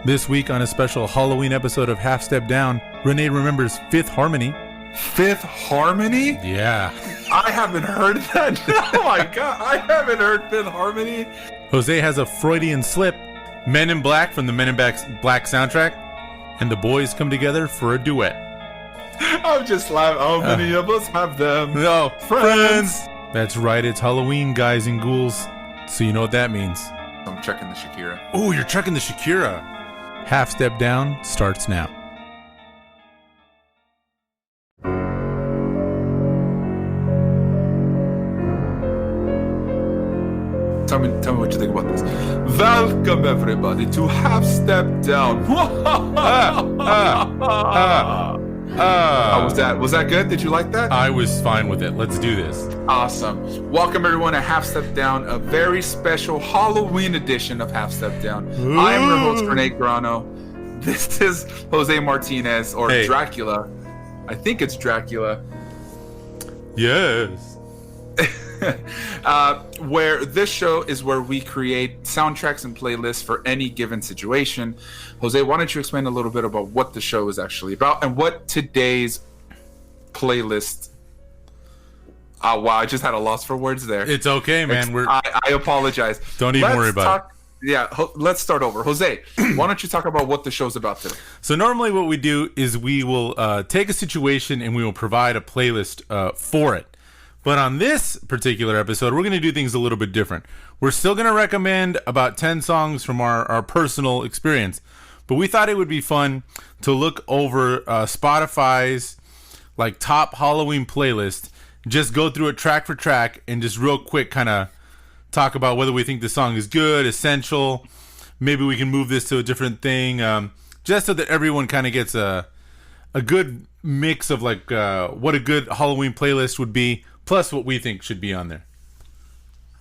This week on a special Halloween episode of Half Step Down, Renee remembers Fifth Harmony. Fifth Harmony? Yeah. I haven't heard that. Oh my god, I haven't heard Fifth Harmony. Jose has a Freudian slip. Men in Black from the Men in Black soundtrack. And the boys come together for a duet. I'm just laughing. How many of us have them? No, friends. That's right, it's Halloween, guys and ghouls. So you know what that means. I'm checking the Shakira. Oh, you're checking the Shakira. Half Step Down starts now. Tell me what you think about this. Welcome everybody to Half Step Down. Was that good? Did you like that? I was fine with it. Let's do this. Awesome. Welcome everyone to Half Step Down, a very special Halloween edition of Half Step Down. I am your host, Renee Grano. This is Jose Martinez, or Hey. Dracula. I think it's Dracula. Yes. Where this show is where we create soundtracks and playlists for any given situation. Jose, why don't you explain a little bit about what the show is actually about and what today's playlist... Oh, wow, I just had a loss for words there. It's okay, man. I apologize. Don't even worry about it. Yeah, let's start over. Jose, why don't you talk about what the show's about today? So normally what we do is we will take a situation and we will provide a playlist for it. But on this particular episode, we're going to do things a little bit different. We're still going to recommend about 10 songs from our personal experience. But we thought it would be fun to look over Spotify's like top Halloween playlist, just go through it track for track, and just real quick kind of talk about whether we think the song is good, essential. Maybe we can move this to a different thing, just so that everyone kind of gets a good mix of like what a good Halloween playlist would be, plus what we think should be on there.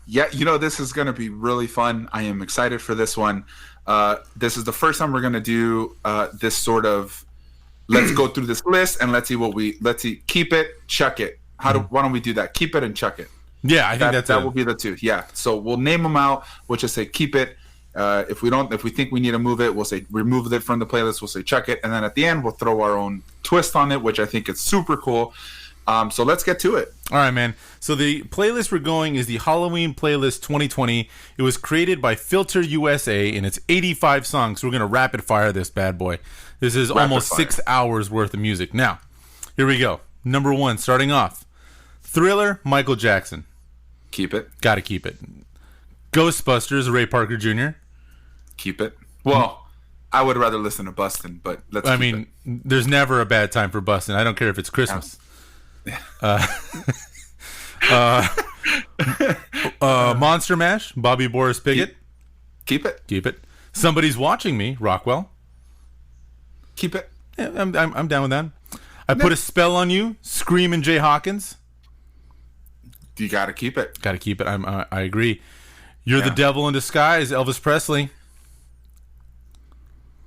Yeah, this is going to be really fun. I am excited for this one. This is the first time we're going to do this sort of, let's go through this list and let's see, keep it, chuck it. Why don't we do that? Keep it and chuck it. Yeah, I think that will be the two. Yeah. So we'll name them out. We'll just say keep it. If we think we need to move it, we'll say remove it from the playlist. We'll say chuck it, and then at the end we'll throw our own twist on it, which I think is super cool. So let's get to it. All right, man. So the playlist we're going is the Halloween Playlist 2020. It was created by Filter USA, and it's 85 songs. So we're gonna rapid fire this bad boy. This is almost 6 hours worth of music. Now, here we go. Number 1, starting off, Thriller, Michael Jackson. Keep it. Gotta keep it. Ghostbusters, Ray Parker Jr. Keep it. Well, I would rather listen to Bustin', but let's keep it. There's never a bad time for Bustin'. I don't care if it's Christmas. Monster Mash, Bobby Boris Pickett. Keep it. Keep it. Somebody's Watching Me, Rockwell. Keep it. Yeah, I'm down with that. I Put a Spell on You, Scream and Jay Hawkins. You gotta keep it. Gotta keep it. I agree. You're the Devil in Disguise, Elvis Presley.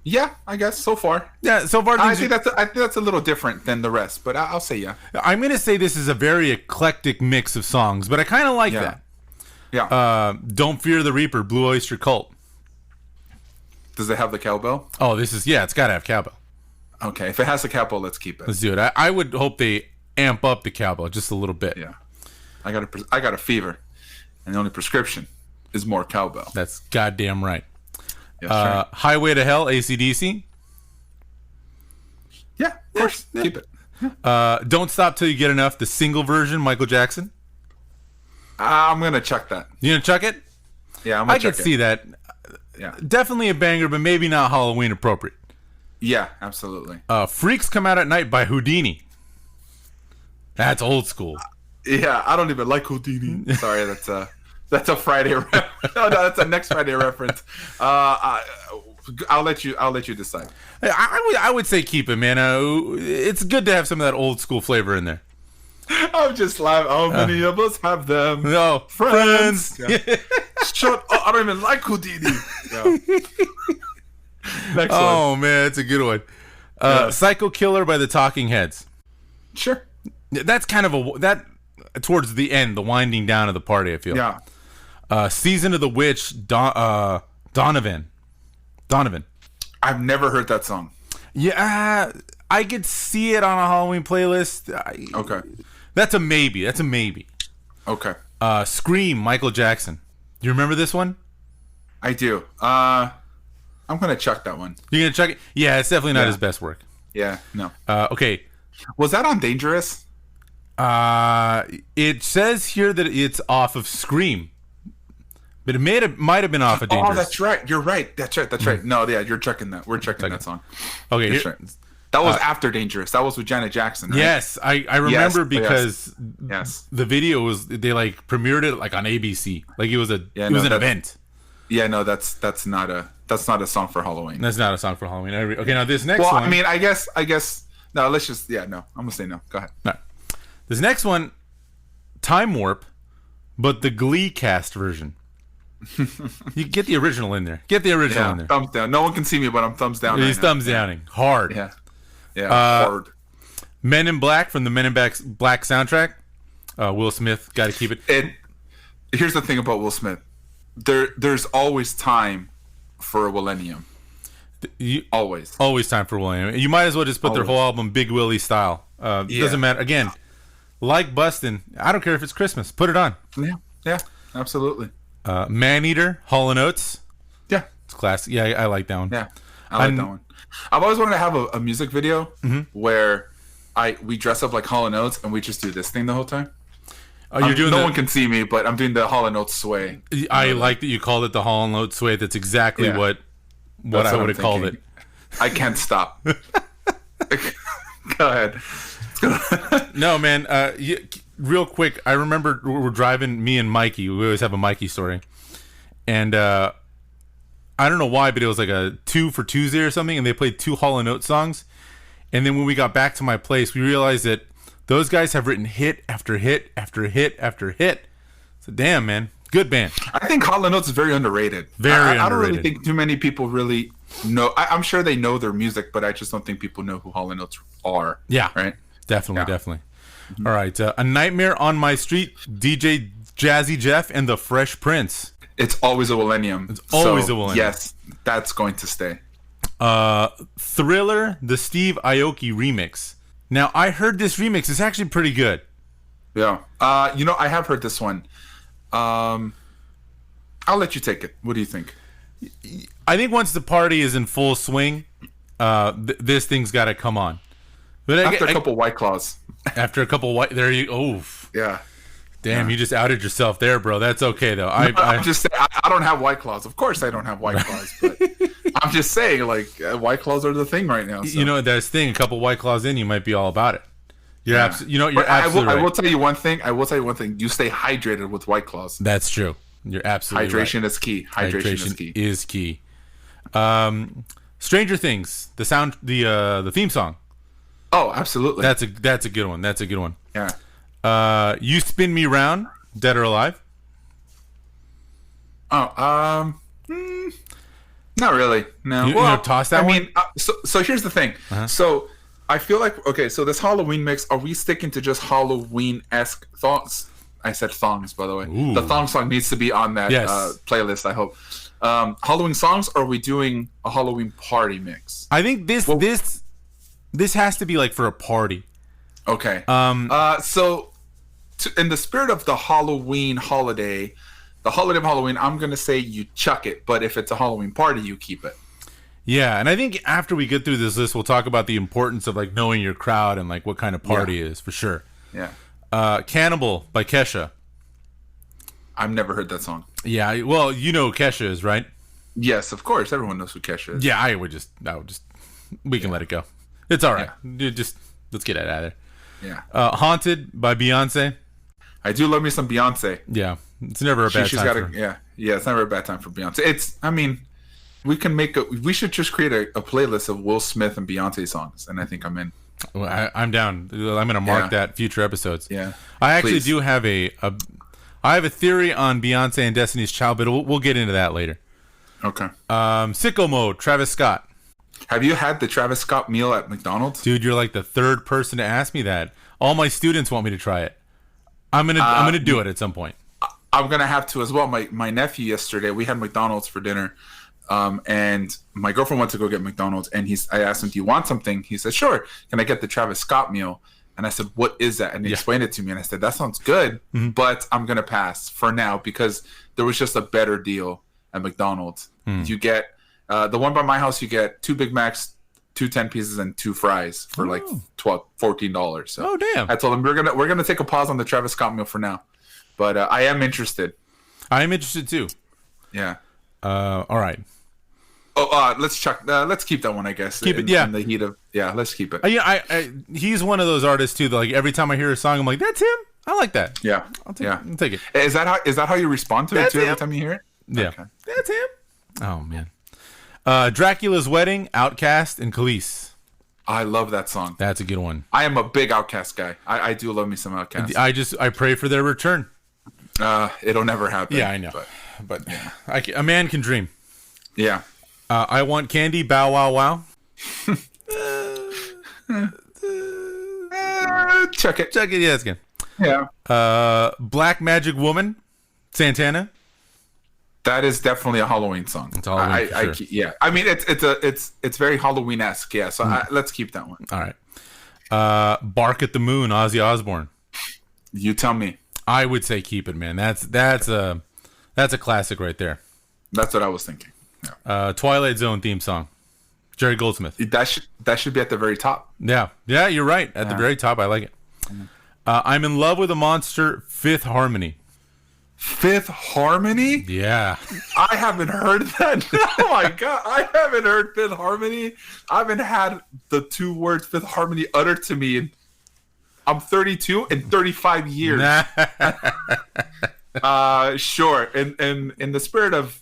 Yeah, I guess so far. Yeah, so far. I think that's a little different than the rest, but I'll say yeah. I'm gonna say this is a very eclectic mix of songs, but I kind of like that. Yeah. Don't Fear the Reaper, Blue Oyster Cult. Does it have the cowbell? Oh, it's gotta have cowbell. Okay, if it has the cowbell, let's keep it. Let's do it. I would hope they amp up the cowbell just a little bit. Yeah. I got a fever, and the only prescription is more cowbell. That's goddamn right. Yes, right. Highway to Hell, AC/DC. Yeah, of course. Yeah. Keep it. Don't Stop Till You Get Enough, the single version, Michael Jackson. I'm gonna chuck that. You gonna chuck it? Yeah, I'm gonna chuck it. I could see that. Yeah, definitely a banger, but maybe not Halloween appropriate. Yeah, absolutely. Freaks Come Out at Night by Houdini. That's old school. Yeah, I don't even like Houdini. Sorry, that's a Friday. No, that's a next Friday reference. I'll let you decide. I would say keep it, man. It's good to have some of that old school flavor in there. I'm just laughing. How many of us have them? No, friends. Yeah. Shut up! I don't even like Houdini. Yeah. Next one. Oh man, that's a good one. Psycho Killer by the Talking Heads. Sure. That's kind of that towards the end, the winding down of the party, I feel. Yeah. Season of the Witch, Donovan. I've never heard that song. Yeah, I could see it on a Halloween playlist. Okay. That's a maybe. That's a maybe. Okay. Scream, Michael Jackson. You remember this one? I do. I'm gonna chuck that one. You're gonna check it? Yeah, it's definitely not his best work. Yeah. No. Okay. Was that on Dangerous? It says here that it's off of Scream, but it might have been off of Dangerous. Oh, that's right. You're right. That's right. That's right. No, yeah, you're checking that. We're checking that song. Okay. That's right. That was after Dangerous. That was with Janet Jackson. Right? Yes, I remember because yes, the video was they like premiered it like on ABC. Like it was an event. Yeah, no, that's not a song for Halloween. That's not a song for Halloween. Okay, now this next one. Well, I mean, I guess no. Let's just no. I'm gonna say no. Go ahead. No. This next one, Time Warp, but the Glee cast version. You get the original in there. Get the original in there. Thumbs down. No one can see me, but I'm thumbs down. He's thumbs downing hard. Yeah. Hard. Men in Black from the Men in Black soundtrack. Will Smith, got to keep it. And here's the thing about Will Smith. There's always time for a Millennium. Always time for William. You might as well just put their whole album Big Willie style. Doesn't matter. Again, like Bustin', I don't care if it's Christmas. Put it on. Yeah, absolutely. Maneater, Hall & Oates. Yeah, it's classic. Yeah, I like that one. Yeah, I like that one. I've always wanted to have a music video where we dress up like Hall & Oates and we just do this thing the whole time. Oh, you're doing no one can see me, but I'm doing the Hall & Oates sway. I like that you called it the Hall & Oates sway. That's exactly what I would have called it. I can't stop. Go ahead. No, man. Real quick, I remember we're driving, me and Mikey. We always have a Mikey story. And I don't know why, but it was like a 2 for Tuesday or something, and they played 2 Hall & Oates songs. And then when we got back to my place, we realized that those guys have written hit after hit after hit after hit. So damn, man. Good band. I think Hall & Oates is very underrated. I don't really think too many people really know. I'm sure they know their music, but I just don't think people know who Hall & Oates are. Yeah. Right? Definitely. Mm-hmm. All right. A Nightmare on My Street, DJ Jazzy Jeff and the Fresh Prince. It's always a millennium. It's always a millennium. Yes, that's going to stay. Thriller, the Steve Aoki remix. Now, I heard this remix. It's actually pretty good. Yeah. I have heard this one. I'll let you take it. What do you think? I think once the party is in full swing, this thing's got to come on. But after a couple White Claws. After a couple White... There you... Oh. Yeah. Damn, you just outed yourself there, bro. That's okay, though. I'm just saying, I don't have White Claws. Of course I don't have White Claws, but I'm just saying, like, White Claws are the thing right now. So. You know, that's the thing. A couple White Claws in, you might be all about it. You're absolutely right. I will tell you one thing. You stay hydrated with White Claws. That's true. You're absolutely Hydration right. is key. Hydration is key. Stranger Things, the theme song. Oh, absolutely. That's a good one. That's a good one. Yeah. You Spin Me Round, Dead or Alive? Oh, not really. No. You toss that one? I mean, so here's the thing. Uh-huh. So I feel like, so this Halloween mix, are we sticking to just Halloween-esque thongs? I said thongs, by the way. Ooh. The thong song needs to be on that playlist, I hope. Halloween songs, or are we doing a Halloween party mix? I think this has to be like for a party. Okay. So in the spirit of the Halloween holiday, the holiday of Halloween, I'm going to say you chuck it. But if it's a Halloween party, you keep it. Yeah, and I think after we get through this list, we'll talk about the importance of like knowing your crowd and like what kind of party is for sure. Yeah. Cannibal by Kesha. I've never heard that song. Yeah, well, you know who Kesha is, right? Yes, of course. Everyone knows who Kesha is. Yeah, I would just we can let it go. It's all right. Yeah. Just let's get it out of there. Yeah. Haunted by Beyonce. I do love me some Beyonce. Yeah, it's never a bad time. It's never a bad time for Beyonce. We should just create a playlist of Will Smith and Beyonce songs, and I think I'm in. Well, I'm down. I'm going to mark that future episodes. Yeah. I actually do have I have a theory on Beyonce and Destiny's Child, but we'll get into that later. Okay. Sicko Mode, Travis Scott. Have you had the Travis Scott meal at McDonald's? Dude, you're like the third person to ask me that. All my students want me to try it. I'm gonna do it at some point. I'm gonna have to as well. My nephew yesterday, we had McDonald's for dinner. And my girlfriend went to go get McDonald's, and I asked him, "Do you want something?" He said, "Sure. Can I get the Travis Scott meal?" And I said, "What is that?" And he explained it to me, and I said, "That sounds good, but I'm gonna pass for now because there was just a better deal at McDonald's. You get the one by my house, you get 2 Big Macs, 2 10 pieces, and 2 fries for like $14. So oh damn! I told him we're gonna take a pause on the Travis Scott meal for now, but I am interested. I am interested too. Yeah. All right. Oh, let's keep that one. I guess. Keep it. Yeah. In the heat of let's keep it. Yeah. He's one of those artists too. That like every time I hear a song, I'm like, that's him. I like that. Yeah. I'll take it. Is that how you respond to it too? Every time you hear it. Yeah. Okay. That's him. Oh man. Dracula's Wedding, Outkast, and Khalees. I love that song. That's a good one. I am a big Outkast guy. I do love me some Outkast. I pray for their return. It'll never happen. Yeah, I know. But a man can dream. Yeah. I Want Candy, Bow Wow Wow. Check it. Yeah, that's good. Yeah. Black Magic Woman, Santana. That is definitely a Halloween song. It's Halloween for sure. Yeah. I mean, it's very Halloween-esque. Yeah. So let's keep that one. All right. Bark at the Moon, Ozzy Osbourne. You tell me. I would say keep it, man. That's a classic right there. That's what I was thinking. Yeah. Twilight Zone theme song, Jerry Goldsmith. That should be at the very top. Yeah, you're right. At the very top, I like it. I'm in Love with a Monster, Fifth Harmony. Fifth Harmony? Yeah. I haven't heard that. Oh my god, I haven't heard Fifth Harmony. I haven't had the 2 words Fifth Harmony uttered to me in I'm 32 in 35 years. Sure. In the spirit of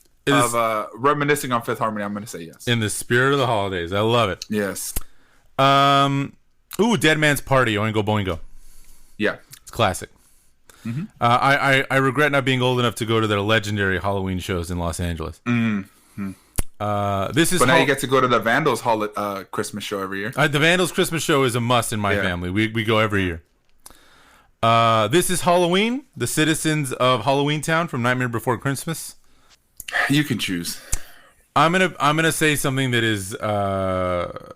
reminiscing on Fifth Harmony, I'm going to say yes. In the spirit of the holidays. I love it. Yes. Dead Man's Party, Oingo Boingo. Yeah. It's classic. Mm-hmm. I regret not being old enough to go to their legendary Halloween shows in Los Angeles. Mm-hmm. But now you get to go to the Vandals Christmas show every year. The Vandals Christmas show is a must in my family. We go every year. This is Halloween, the citizens of Halloween Town from Nightmare Before Christmas. You can choose. I'm gonna say something that is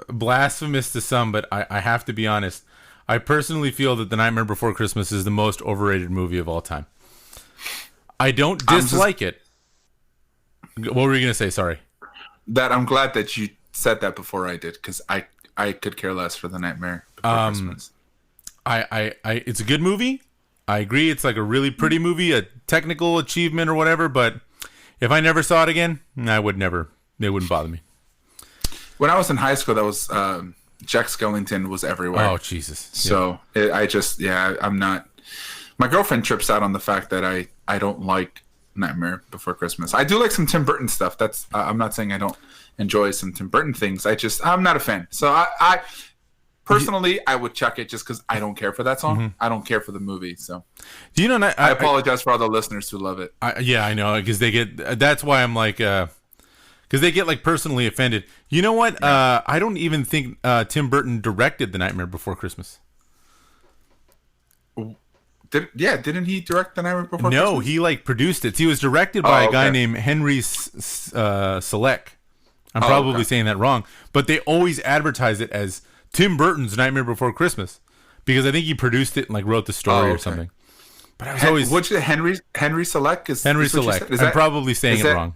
blasphemous to some, but I have to be honest. I personally feel that The Nightmare Before Christmas is the most overrated movie of all time. I don't dislike it. What were you gonna say? Sorry. That I'm glad that you said that before I did, because I could care less for The Nightmare Before Christmas. It's a good movie. I agree. It's like a really pretty movie, a technical achievement or whatever. But if I never saw it again, I would never. It wouldn't bother me. When I was in high school, that was Jack Skellington was everywhere. Oh Jesus! So I'm not. My girlfriend trips out on the fact that I don't like Nightmare Before Christmas. I do like some Tim Burton stuff. That's I'm not saying I don't enjoy some Tim Burton things. I'm not a fan. So I personally I would chuck it just because I don't care for that song. Mm-hmm. I don't care for the movie. So do you know? I apologize for all the listeners who love it. I know, because they get. That's why I'm like, because they get like personally offended. You know what? Yeah. I don't even think Tim Burton directed The Nightmare Before Christmas. Didn't he direct The Nightmare Before Christmas? No, he like produced it. He was directed by a guy named Henry Selleck. I'm probably saying that wrong, but they always advertise it as Tim Burton's Nightmare Before Christmas because I think he produced it and like wrote the story or something. But I was always Henry Selleck is Henry Selleck. I'm probably saying it wrong.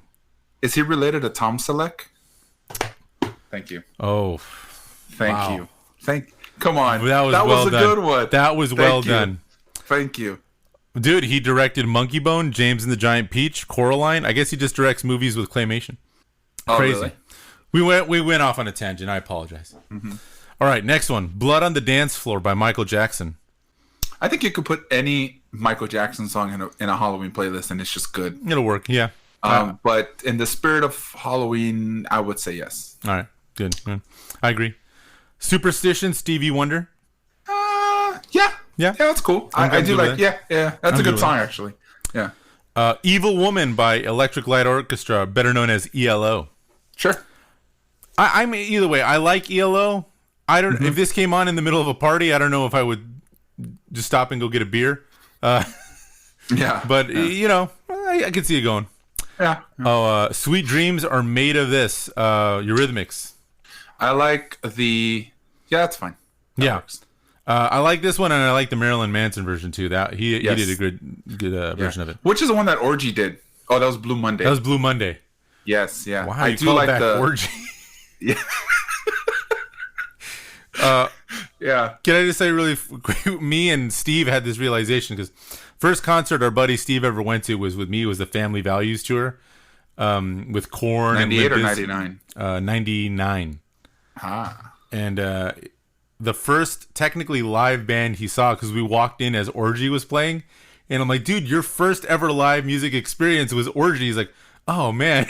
Is he related to Tom Selleck? Thank you. Oh, thank you. Come on. That was a good one. That was well done. Thank you. Dude, he directed Monkey Bone, James and the Giant Peach, Coraline. I guess he just directs movies with claymation. Oh, crazy. Really? We went off on a tangent. I apologize. Mm-hmm. All right, next one. Blood on the Dance Floor by Michael Jackson. I think you could put any Michael Jackson song in a Halloween playlist and it's just good. It'll work, yeah. But in the spirit of Halloween, I would say yes. All right, good. I agree. Superstition, Stevie Wonder. Yeah, that's cool. I do like that. Yeah. That's a good song, actually. Yeah. Evil Woman by Electric Light Orchestra, better known as ELO. Sure. I mean, either way, I like ELO. I don't. Mm-hmm. If this came on in the middle of a party, I don't know if I would just stop and go get a beer. Yeah. But you know, I could see it going. Yeah. Sweet Dreams Are Made of This. Eurythmics. I like the. Yeah, that's fine. That works. I like this one, and I like the Marilyn Manson version too. That he did a good version of it. Which is the one that Orgy did? Oh, that was Blue Monday. That was Blue Monday. Yes, yeah. Wow, I do like the Orgy. Yeah. Yeah. Can I just say really quick? Me and Steve had this realization because first concert our buddy Steve ever went to was with me. It was the Family Values tour with Korn. 98 or 99? 99. Ah. And the first technically live band he saw, because we walked in as Orgy was playing, and I'm like, dude, your first ever live music experience was Orgy. He's like, oh man.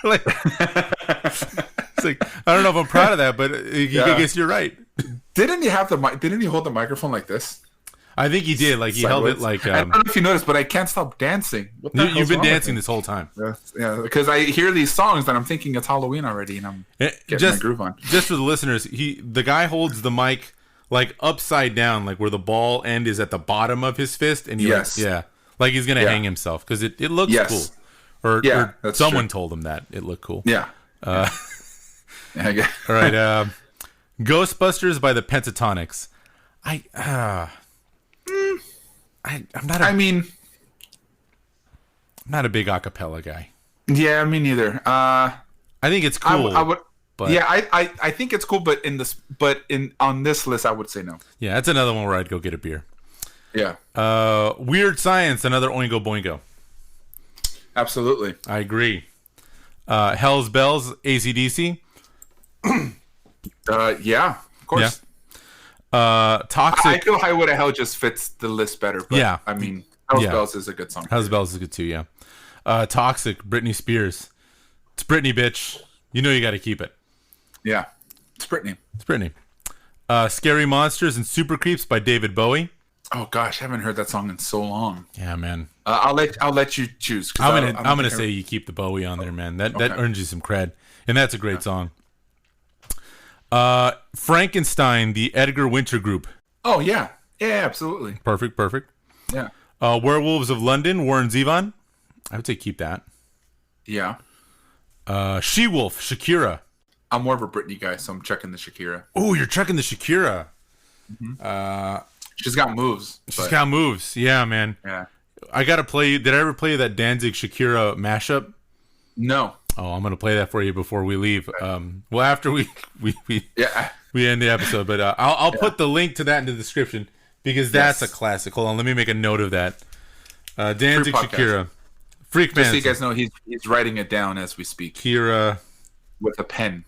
Like, it's like, I don't know if I'm proud of that, but I guess you're right. Didn't he have the mic? Didn't he hold the microphone like this? I think he did. Like he held it like. I don't know if you noticed, but I can't stop dancing. What the you've been dancing this whole time. Yeah, because I hear these songs and I'm thinking it's Halloween already, and I'm getting my groove on. Just for the listeners, the guy holds the mic like upside down, like where the ball end is at the bottom of his fist, and like he's gonna hang himself because it looks cool. Or someone told him that it looked cool. Yeah. All right. Ghostbusters by the Pentatonics. I'm not a big acapella guy. Yeah, me neither. I think it's cool. I would. But, yeah, I think it's cool, but on this list, I would say no. Yeah, that's another one where I'd go get a beer. Yeah. Weird Science, another Oingo Boingo. Absolutely. I agree. Hell's Bells, AC/DC. Yeah, of course. Yeah. Toxic. I feel Highway to Hell just fits the list better. But, I mean, Hell's Bells is a good song. Hell's Bells is good too, yeah. Toxic, Britney Spears. It's Britney, bitch. You know you got to keep it. Yeah. It's Britney. It's Britney. Scary Monsters and Super Creeps by David Bowie. Oh gosh, I haven't heard that song in so long. Yeah, man. I'll let you choose. I'm gonna say you keep the Bowie on there, man. That earns you some cred, and that's a great song. Frankenstein, the Edgar Winter Group. Oh yeah, absolutely. Perfect. Yeah. Werewolves of London, Warren Zevon. I would say keep that. Yeah. She-Wolf, Shakira. I'm more of a Britney guy, so I'm checking the Shakira. Oh, you're checking the Shakira. Mm-hmm. She's got moves. She's got moves. Yeah, man. Yeah. I gotta play. Did I ever play that Danzig Shakira mashup? No. Oh, I'm gonna play that for you before we leave. Well, after we end the episode, but I'll put the link to that in the description because that's a classic. Hold on, let me make a note of that. Danzig Shakira, Freak Man. Just so you guys know, he's writing it down as we speak. Kira with a pen.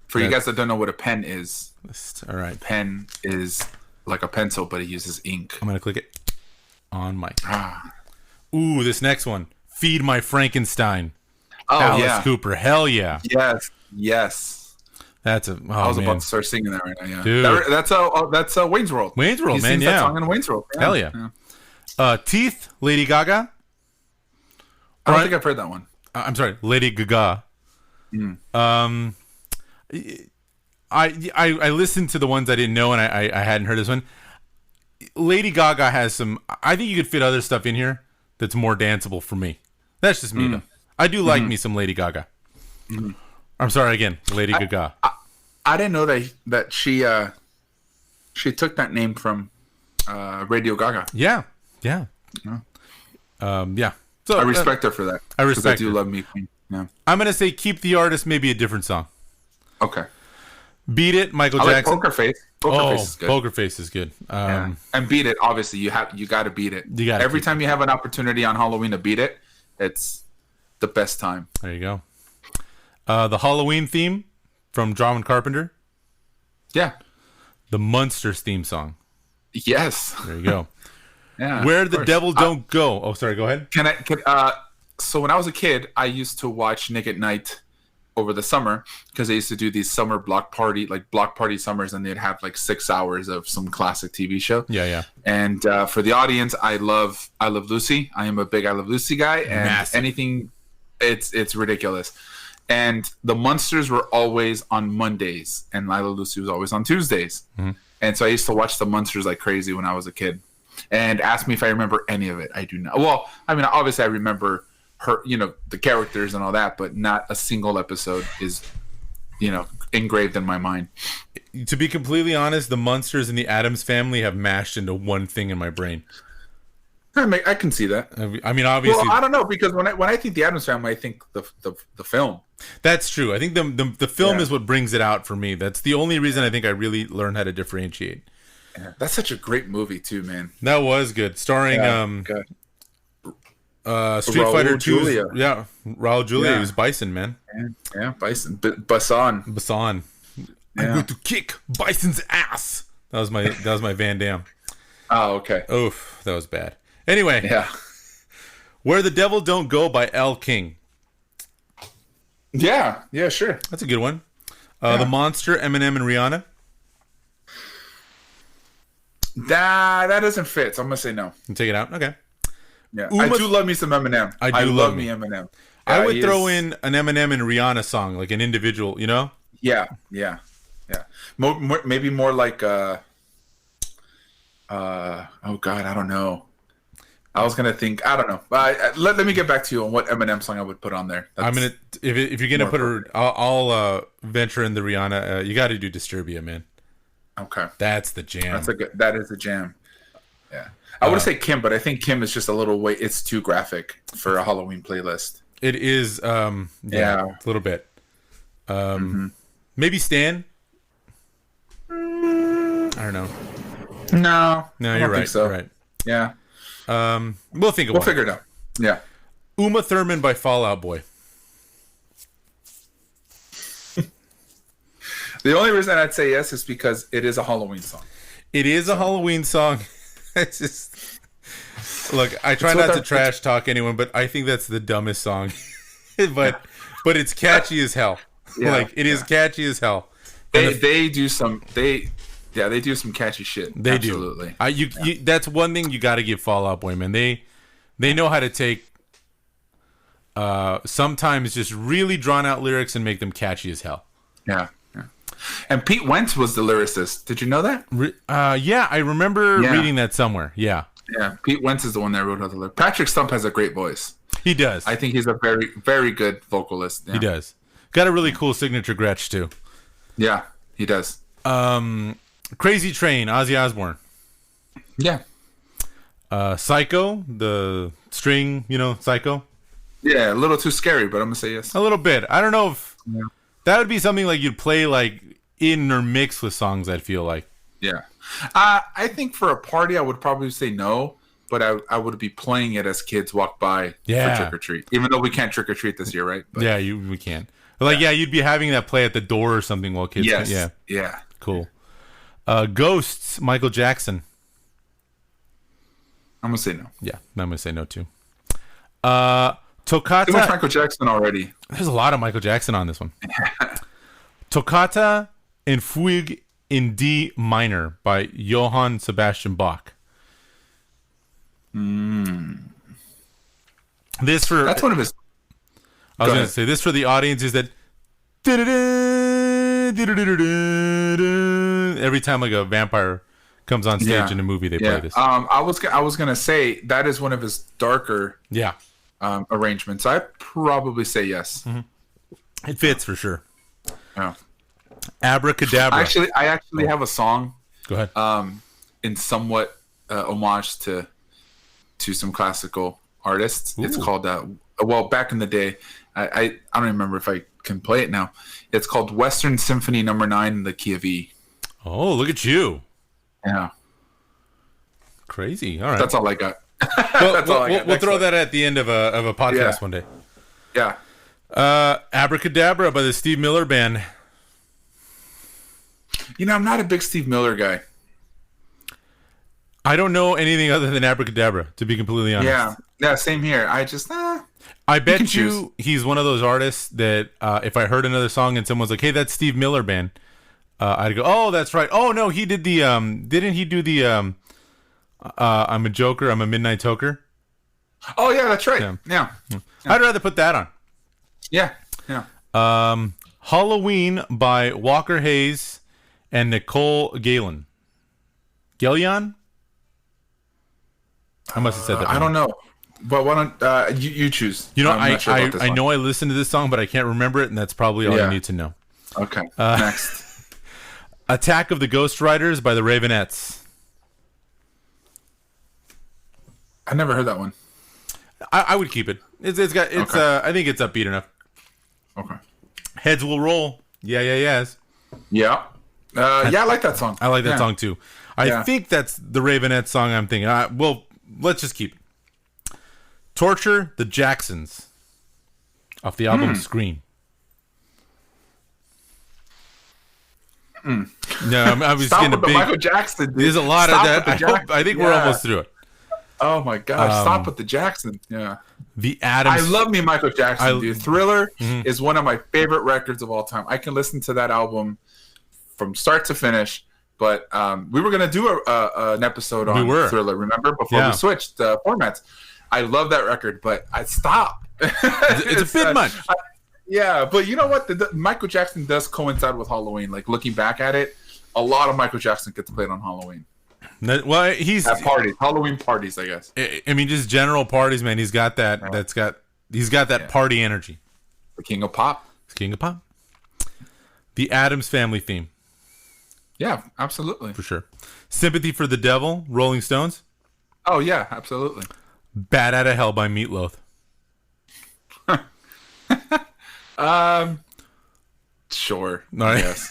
For you guys that don't know what a pen is, all right. A pen is like a pencil, but it uses ink. I'm gonna click it on mic. Ooh, this next one, Feed My Frankenstein. Oh, Alice Cooper. Hell yeah. Yes. That's a. I was about to start singing that right now. Yeah, dude. That's Wayne's World. Wayne's World, he man. Sings that song in Wayne's World. Yeah. Hell yeah. Teeth, Lady Gaga. I don't think I've heard that one. I'm sorry, Lady Gaga. I listened to the ones I didn't know, and I hadn't heard this one. Lady Gaga has some. I think you could fit other stuff in here that's more danceable for me. That's just me though. I do like me some Lady Gaga. I'm sorry again, Lady Gaga. I didn't know that she took that name from Radio Gaga. Yeah. So I respect her for that. I respect. I do love me Queen. Yeah. I'm gonna say keep the artist, maybe a different song. Okay. Beat It, Michael Jackson. Like Poker Face. Poker Face is good. Poker Face is good. And Beat It, obviously you got to beat it. Every time you have an opportunity on Halloween to beat it, it's the best time. There you go. The Halloween theme from John Carpenter. Yeah. The Munsters theme song. Yes. There you go. Yeah. Where the Devil Don't Go. Oh, sorry. Go ahead. So when I was a kid, I used to watch Nick at Night over the summer because they used to do these summer block party summers, and they'd have like 6 hours of some classic TV show. Yeah. And for the audience, I love Lucy. I am a big I Love Lucy guy, and anything, it's ridiculous. And the Munsters were always on Mondays, and I Love Lucy was always on Tuesdays. Mm-hmm. And so I used to watch the Munsters like crazy when I was a kid. And ask me if I remember any of it. I do not. Well, I mean, obviously I remember her, the characters and all that, but not a single episode is, engraved in my mind. To be completely honest, the Munsters and the Addams Family have mashed into one thing in my brain. I can see that. I mean, obviously, well, I don't know, because when I think the Addams Family, I think the film. That's true. I think the film is what brings it out for me. That's the only reason I think I really learned how to differentiate. Yeah, that's such a great movie too, man. That was good, starring good. Street Raul Fighter 2. Julia. Yeah, Raul Julia. Yeah. He was Bison, man. Yeah, Bison, Bison. I'm going to kick Bison's ass. That was my Van Damme. Oh, okay. Oof, that was bad. Anyway, Yeah. Where the Devil Don't Go by Elle King. Yeah, sure. That's a good one. The Monster, Eminem and Rihanna. That doesn't fit, so I'm gonna say no. You take it out. Okay. Yeah, I do love me some Eminem. I love me Eminem. I would throw in an Eminem and Rihanna song, like an individual, Yeah. Maybe more like oh God, I don't know. I was gonna think, I don't know. Let me get back to you on what Eminem song I would put on there. I'm gonna if you're gonna put her, I'll venture in the Rihanna. You got to do Disturbia, man. Okay, that's the jam. That is a jam. Yeah, I would say Kim, but I think Kim is just a little way. It's too graphic for a Halloween playlist. It is. A little bit. Maybe Stan. I don't know. No, you're right. So. You're right. Yeah. We'll think of We'll figure it out. Yeah. Uma Thurman by Fall Out Boy. The only reason I'd say yes is because it is a Halloween song. It is a Halloween song. It's just look. I try not to trash talk anyone, but I think that's the dumbest song. but it's catchy as hell. Yeah, it is catchy as hell. They do some catchy shit. They Absolutely. do. That's one thing you got to give Fall Out Boy, man. They know how to take sometimes just really drawn out lyrics and make them catchy as hell. Yeah. And Pete Wentz was the lyricist. Did you know that? Yeah, I remember reading that somewhere. Yeah. Yeah, Pete Wentz is the one that wrote all the lyrics. Patrick Stump has a great voice. He does. I think he's a very, very good vocalist. Yeah. He does. Got a really cool signature Gretsch, too. Yeah, he does. Crazy Train, Ozzy Osbourne. Yeah. Psycho, the string, Psycho. Yeah, a little too scary, but I'm going to say yes. A little bit. I don't know if that would be something like you'd play like in or mix with songs, I feel like. Yeah. I think for a party, I would probably say no, but I would be playing it as kids walk by for trick or treat, even though we can't trick or treat this year, right? But, we can. Like, you'd be having that play at the door or something while kids. Yes. Yeah. Cool. Ghosts, Michael Jackson. I'm going to say no. Yeah, I'm going to say no, too. Toccata. Too much Michael Jackson already. There's a lot of Michael Jackson on this one. Toccata and Fugue in D minor by Johann Sebastian Bach. This for that's one of his. I was going to say this for the audience is that every time like a vampire comes on stage in a movie, they play this. I was going to say that is one of his darker arrangements. I probably say yes. Mm-hmm. It fits for sure. Yeah. Abracadabra. I actually have a song. Go ahead. In somewhat homage to some classical artists. Ooh. It's called back in the day, I don't remember if I can play it now. It's called Western Symphony No. 9 in the key of E. Oh, look at you. Yeah. Crazy. All right. That's all I got. We'll throw that at the end of a podcast one day. Yeah. Abracadabra by the Steve Miller Band. I'm not a big Steve Miller guy. I don't know anything other than Abracadabra, to be completely honest. Yeah, same here. I just, I bet you he's one of those artists that if I heard another song and someone's like, hey, that's Steve Miller Band, I'd go, oh, that's right. Oh, no, he did the, didn't he do the, I'm a Joker, I'm a Midnight Toker? Oh, yeah, that's right. Yeah. I'd rather put that on. Yeah. Halloween by Walker Hayes and Nicole Galen. Galion? I must have said that wrong. I don't know. But why don't you choose? You know, I'm not sure about this I one. know I listened to this song, but I can't remember it, and that's probably all you need to know. Okay, next. Attack of the Ghost Riders by the Ravenettes. I never heard that one. I would keep it. It's Okay. I think it's upbeat enough. Okay. Heads Will Roll. Yeah, yes. Yeah. Yeah, I like that song. I like that Yeah. song too. I think that's the Ravenettes song I'm thinking. Well, let's just keep it. Torture the Jacksons off the album Scream. No, I was Stop getting a with the big. Michael Jackson, dude. There's a lot Stop of with that. the Jackson. I think we're almost through it. Oh my gosh! Stop with the Jackson. Yeah. The Adams. I love me Michael Jackson, dude. Thriller Mm-hmm. is one of my favorite records of all time. I can listen to that album from start to finish. But we were gonna do an episode on Thriller, remember? Before we switched formats. I love that record, but I stopped. It's a bit much. Yeah, but you know what? Michael Jackson does coincide with Halloween. Like looking back at it, a lot of Michael Jackson gets played on Halloween. Well, he's at parties, Halloween parties, I guess. I mean, just general parties, man. He's got that. He's got that party energy. The King of Pop. King of Pop. The Addams Family theme. Yeah, absolutely. For sure. Sympathy for the Devil, Rolling Stones. Oh, yeah, absolutely. Bat Out of Hell by Meatloaf. Sure. No, yes.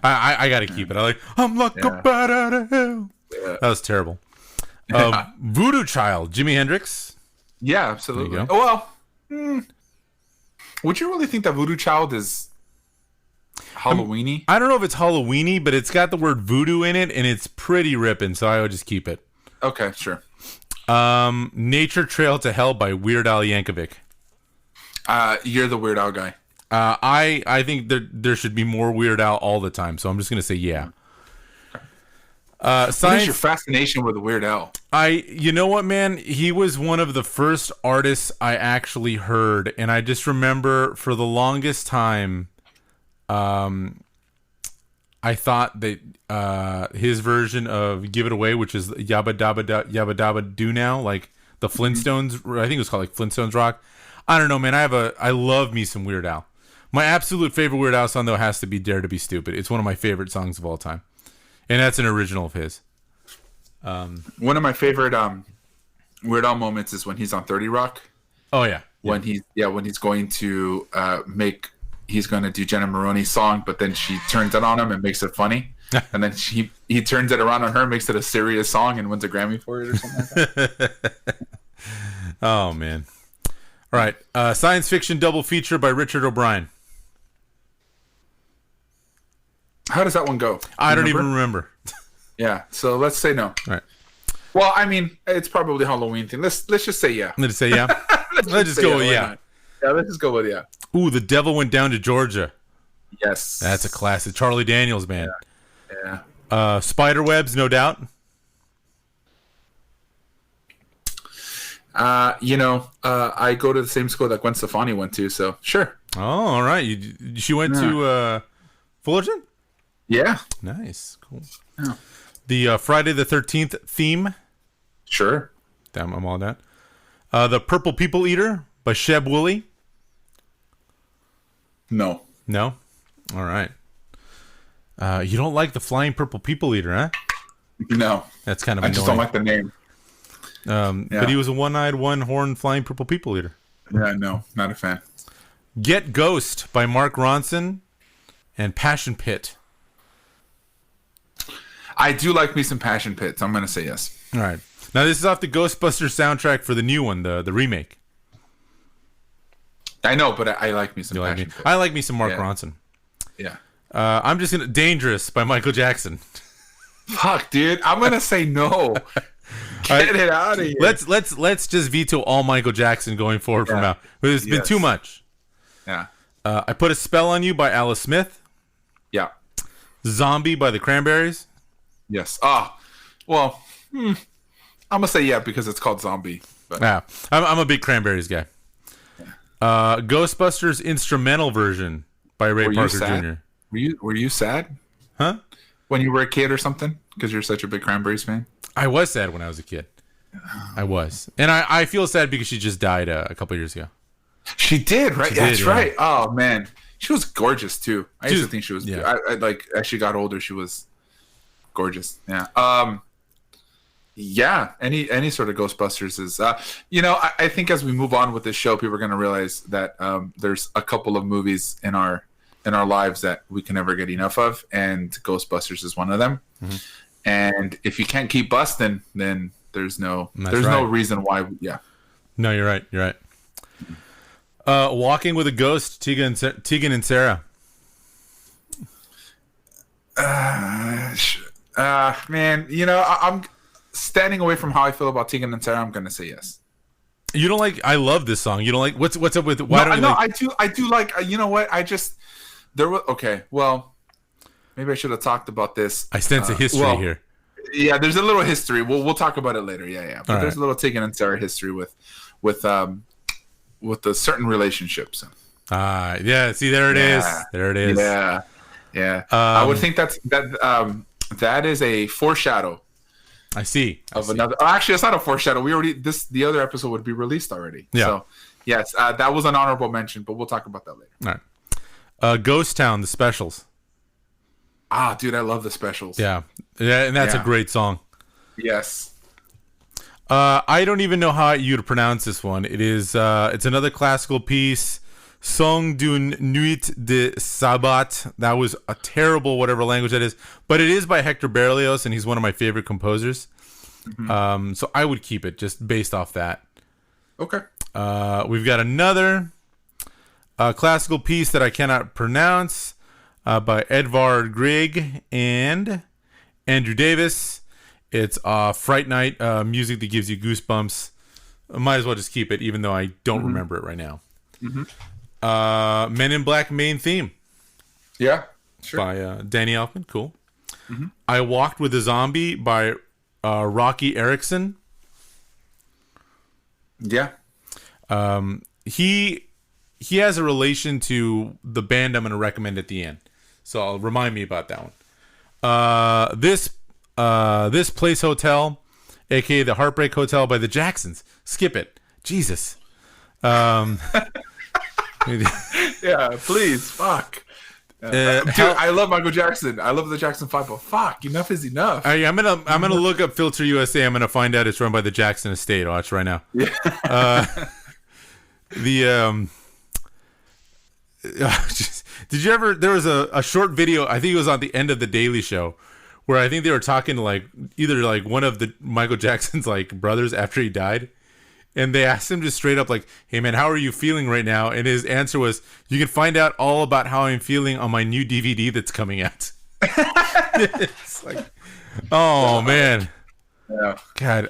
I got to keep it. I'm like a bat out of hell. Yeah. That was terrible. Voodoo Child, Jimi Hendrix. Yeah, absolutely. Well, would you really think that Voodoo Child is Halloween-y? I don't know if it's Halloween-y, but it's got the word voodoo in it, and it's pretty ripping, so I would just keep it. Okay, sure. Nature Trail to Hell by Weird Al Yankovic. You're the Weird Al guy. I think there should be more Weird Al all the time, so I'm just going to say yeah. What is your fascination with Weird Al? You know what, man? He was one of the first artists I actually heard, and I just remember for the longest time, I thought that his version of "Give It Away," which is "Yabba Dabba Do Now," like the Flintstones. I think it was called like Flintstones Rock. I don't know, man. I love me some Weird Al. My absolute favorite Weird Al song though has to be "Dare to Be Stupid." It's one of my favorite songs of all time. And that's an original of his. One of my favorite Weird Al moments is when he's on 30 Rock. Oh yeah. When he's going to he's going to do Jenna Maroney's song, but then she turns it on him and makes it funny. And then he turns it around on her, makes it a serious song, and wins a Grammy for it or something like that. Oh man. All right. Science fiction double feature by Richard O'Brien. How does that one go? I don't even remember. Yeah, so let's say no. All right. Well, I mean, it's probably Halloween thing. Let's just say yeah. Let's say yeah. let's just go with yeah. Yeah, let's just go with yeah. Ooh, The Devil Went Down to Georgia. Yes. That's a classic. Charlie Daniels, man. Yeah. Spiderwebs, no doubt. I go to the same school that Gwen Stefani went to, so sure. Oh, all right. She went to Fullerton? Yeah. Nice. Cool. Yeah. The Friday the 13th theme. Sure. Damn, I'm all that. The Purple People Eater by Sheb Woolley. No. No? All right. You don't like the Flying Purple People Eater, huh? No. That's kind of I annoying. just don't like the name. But he was a one-eyed, one-horned Flying Purple People Eater. Yeah, no. Not a fan. Get Ghost by Mark Ronson and Passion Pit. I do like me some Passion Pit, so I'm going to say yes. All right. Now, this is off the Ghostbusters soundtrack for the new one, the remake. I know, but I like me some Passion Pit. I like me some Mark Ronson. Yeah. I'm just going to... Dangerous by Michael Jackson. Fuck, dude. I'm going to say no. Get it out of here. Let's just veto all Michael Jackson going forward from now. It's been too much. Yeah. I Put a Spell on You by Alice Smith. Yeah. Zombie by the Cranberries. Yes. Well, I'm gonna say yeah because it's called Zombie. But. Yeah, I'm a big Cranberries guy. Yeah. Ghostbusters instrumental version by Ray Parker Jr. Were you sad? Huh? When you were a kid or something? Because you're such a big Cranberries fan. I was sad when I was a kid. I was, and I feel sad because she just died a couple years ago. She did, right? That's yeah. right. Oh man, she was gorgeous too. I used to think she was. Yeah. I like as she got older, she was gorgeous. Yeah. Yeah. Any sort of Ghostbusters is. I think as we move on with this show, people are going to realize that there's a couple of movies in our lives that we can never get enough of, and Ghostbusters is one of them. Mm-hmm. And if you can't keep busting, then there's no reason why. Yeah. No, you're right. You're right. Walking with a Ghost, Tegan and Sarah. Man, I'm standing away from how I feel about Tegan and Sarah. I'm gonna say yes. You don't like? I love this song. You don't like? What's up with? Why don't you like? I do like. You know what? There was okay. Well, maybe I should have talked about this. I sense a history here. Yeah, there's a little history. We'll talk about it later. Yeah. But there's a little Tegan and Sarah history with a certain relationship. So. Yeah. See, there it is. There it is. Yeah. I would think that is a foreshadow. I see. Another. Oh, actually, it's not a foreshadow. The other episode would be released already. Yeah. So, yes, that was an honorable mention, but we'll talk about that later. All right. Ghost Town, the specials. Dude, I love the specials. Yeah, and that's a great song. Yes. I don't even know how you'd pronounce this one. It is. It's another classical piece. Song d'une nuit de sabbat. That was a terrible whatever language that is, but it is by Hector Berlioz, and he's one of my favorite composers. Mm-hmm. So I would keep it just based off that. Okay. We've got another classical piece that I cannot pronounce by Edvard Grieg and Andrew Davis. It's Fright Night, music that gives you goosebumps. I might as well just keep it, even though I don't remember it right now. Mm-hmm. Men in Black main theme. Yeah, sure. By Danny Elfman. Cool. Mm-hmm. I Walked with a Zombie by Rocky Erickson. Yeah. He has a relation to the band I'm going to recommend at the end. So I'll remind me about that one. This Place Hotel, aka the Heartbreak Hotel by the Jacksons. Skip it. Jesus. Yeah, please. Fuck. Dude, I love Michael Jackson. I love the Jackson 5, but fuck, enough is enough. I'm gonna look up Filter USA. I'm gonna find out it's run by the Jackson Estate. Watch right now. Yeah. Did you ever? There was a short video. I think it was on the end of the Daily Show, where I think they were talking to either one of the Michael Jackson's brothers after he died. And they asked him just straight up hey man, how are you feeling right now? And his answer was, you can find out all about how I'm feeling on my new DVD that's coming out. It's oh man. Yeah. God,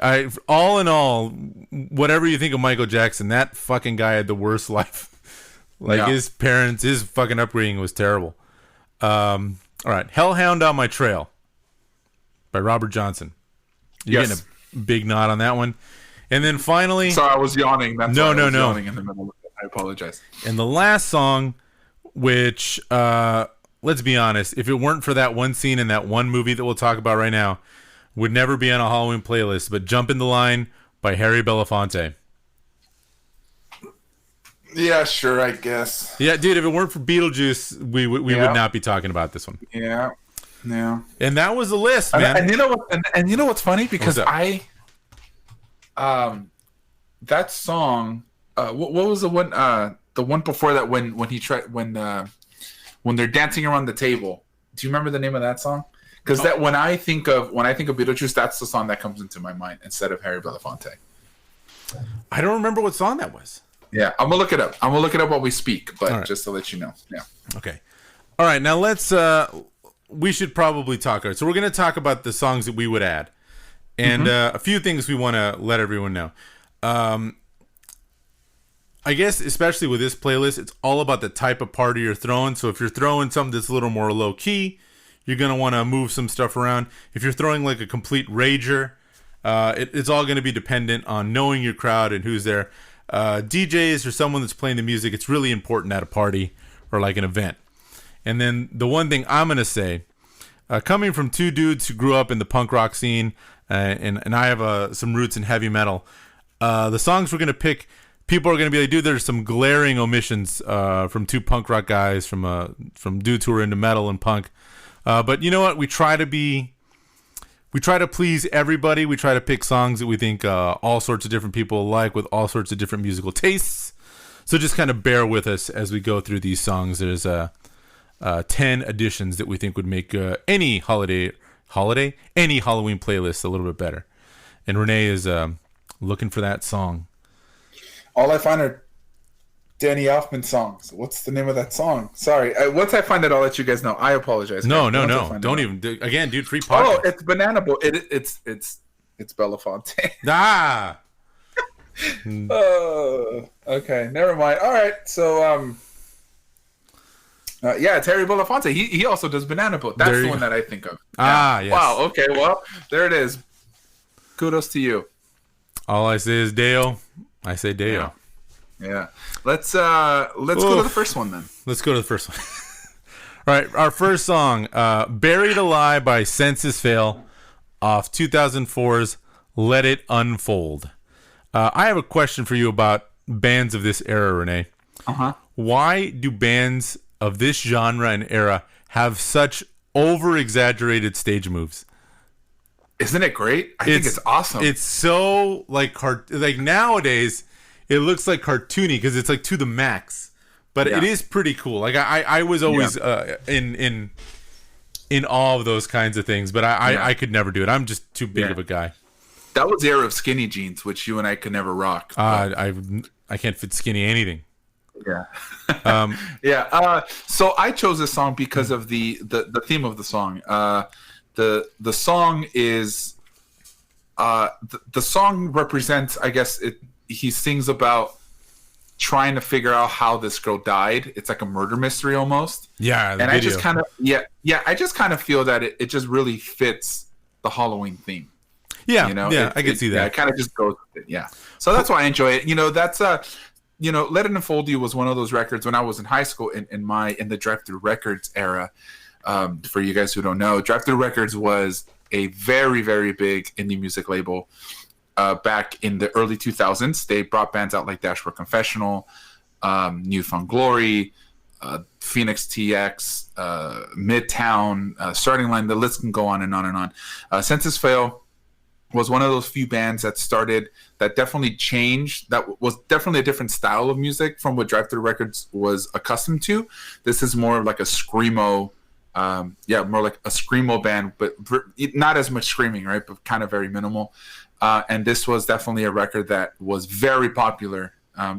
all in all, whatever you think of Michael Jackson, that fucking guy had the worst life. His parents, his fucking upbringing was terrible. All right. Hellhound on My Trail by Robert Johnson. You're getting a big nod on that one. And then finally... Sorry, I was yawning. That's no. Yawning in the middle of it. I apologize. And the last song, which, let's be honest, if it weren't for that one scene in that one movie that we'll talk about right now, would never be on a Halloween playlist, but Jump in the Line by Harry Belafonte. Yeah, sure, I guess. Yeah, dude, if it weren't for Beetlejuice, we would not be talking about this one. Yeah. And that was the list, man. And you know what? And you know what's funny? Because that song, what was the one? The one before that when they're dancing around the table. Do you remember the name of that song? Because that when I think of Beetlejuice, that's the song that comes into my mind instead of Harry Belafonte. I don't remember what song that was. Yeah, I'm gonna look it up. I'm gonna look it up while we speak, but just to let you know. Yeah. Okay. All right. Now let's. We should probably talk. So we're gonna talk about the songs that we would add, and a few things we want to let everyone know. I guess especially with this playlist, it's all about the type of party you're throwing. So if you're throwing something that's a little more low key, you're gonna want to move some stuff around. If you're throwing a complete rager, it's all gonna be dependent on knowing your crowd and who's there. DJs or someone that's playing the music, it's really important at a party or an event. And then the one thing I'm going to say, coming from two dudes who grew up in the punk rock scene, and I have some roots in heavy metal. The songs we're gonna pick, people are gonna be like, dude, there's some glaring omissions from two punk rock guys, from dudes who are into metal and punk. But you know what? We try to please everybody. We try to pick songs that we think all sorts of different people like, with all sorts of different musical tastes. So just kind of bear with us as we go through these songs. There's 10 additions that we think would make any Halloween playlist a little bit better. And Renee is looking for that song. All I find are Danny Elfman songs. What's the name of that song? Sorry. Once I find it, I'll let you guys know. I apologize. No. Don't even. Again, dude, free podcast. Oh, it's Banana Boat. It's Belafonte. Ah. Oh, okay. Never mind. All right. So, Terry Belafonte. He also does Banana Boat. That's the one that I think of. Ah, yes. Wow. Okay. Well, there it is. Kudos to you. All I say is Deo. I say Deo. Yeah. Let's go to the first one then. Let's go to the first one. All right, our first song, "Buried Alive" by Census Fail, off 2004's "Let It Unfold." I have a question for you about bands of this era, Renee. Why do bands of this genre and era have such over-exaggerated stage moves? Isn't it great? I think it's awesome. It's so like nowadays it looks like cartoony because it's like to the max, but it is pretty cool. Like I was always in awe of those kinds of things, but I could never do it. I'm just too big of a guy. That was the era of skinny jeans, which you and I could never rock. I can't fit skinny anything. Yeah. So I chose this song because of the theme of the song. The song is the song represents, I guess he sings about trying to figure out how this girl died. It's like a murder mystery almost. Yeah. And I just kind of feel that it just really fits the Halloween theme. Yeah. I can see that. Yeah, it kind of just goes with it. Yeah. So that's why I enjoy it. That's Let It Unfold You was one of those records when I was in high school in the Drive Thru Records era. For you guys who don't know, Drive Thru Records was a very, very big indie music label back in the early 2000s. They brought bands out like Dashboard Confessional, New Found Glory, Phoenix TX, Midtown, Starting Line. The list can go on and on and on. Census Fail was one of those few bands that definitely changed. That was definitely a different style of music from what Drive Thru Records was accustomed to. This is more like a screamo. More like a screamo band, but not as much screaming, right? But kind of very minimal. And this was definitely a record that was very popular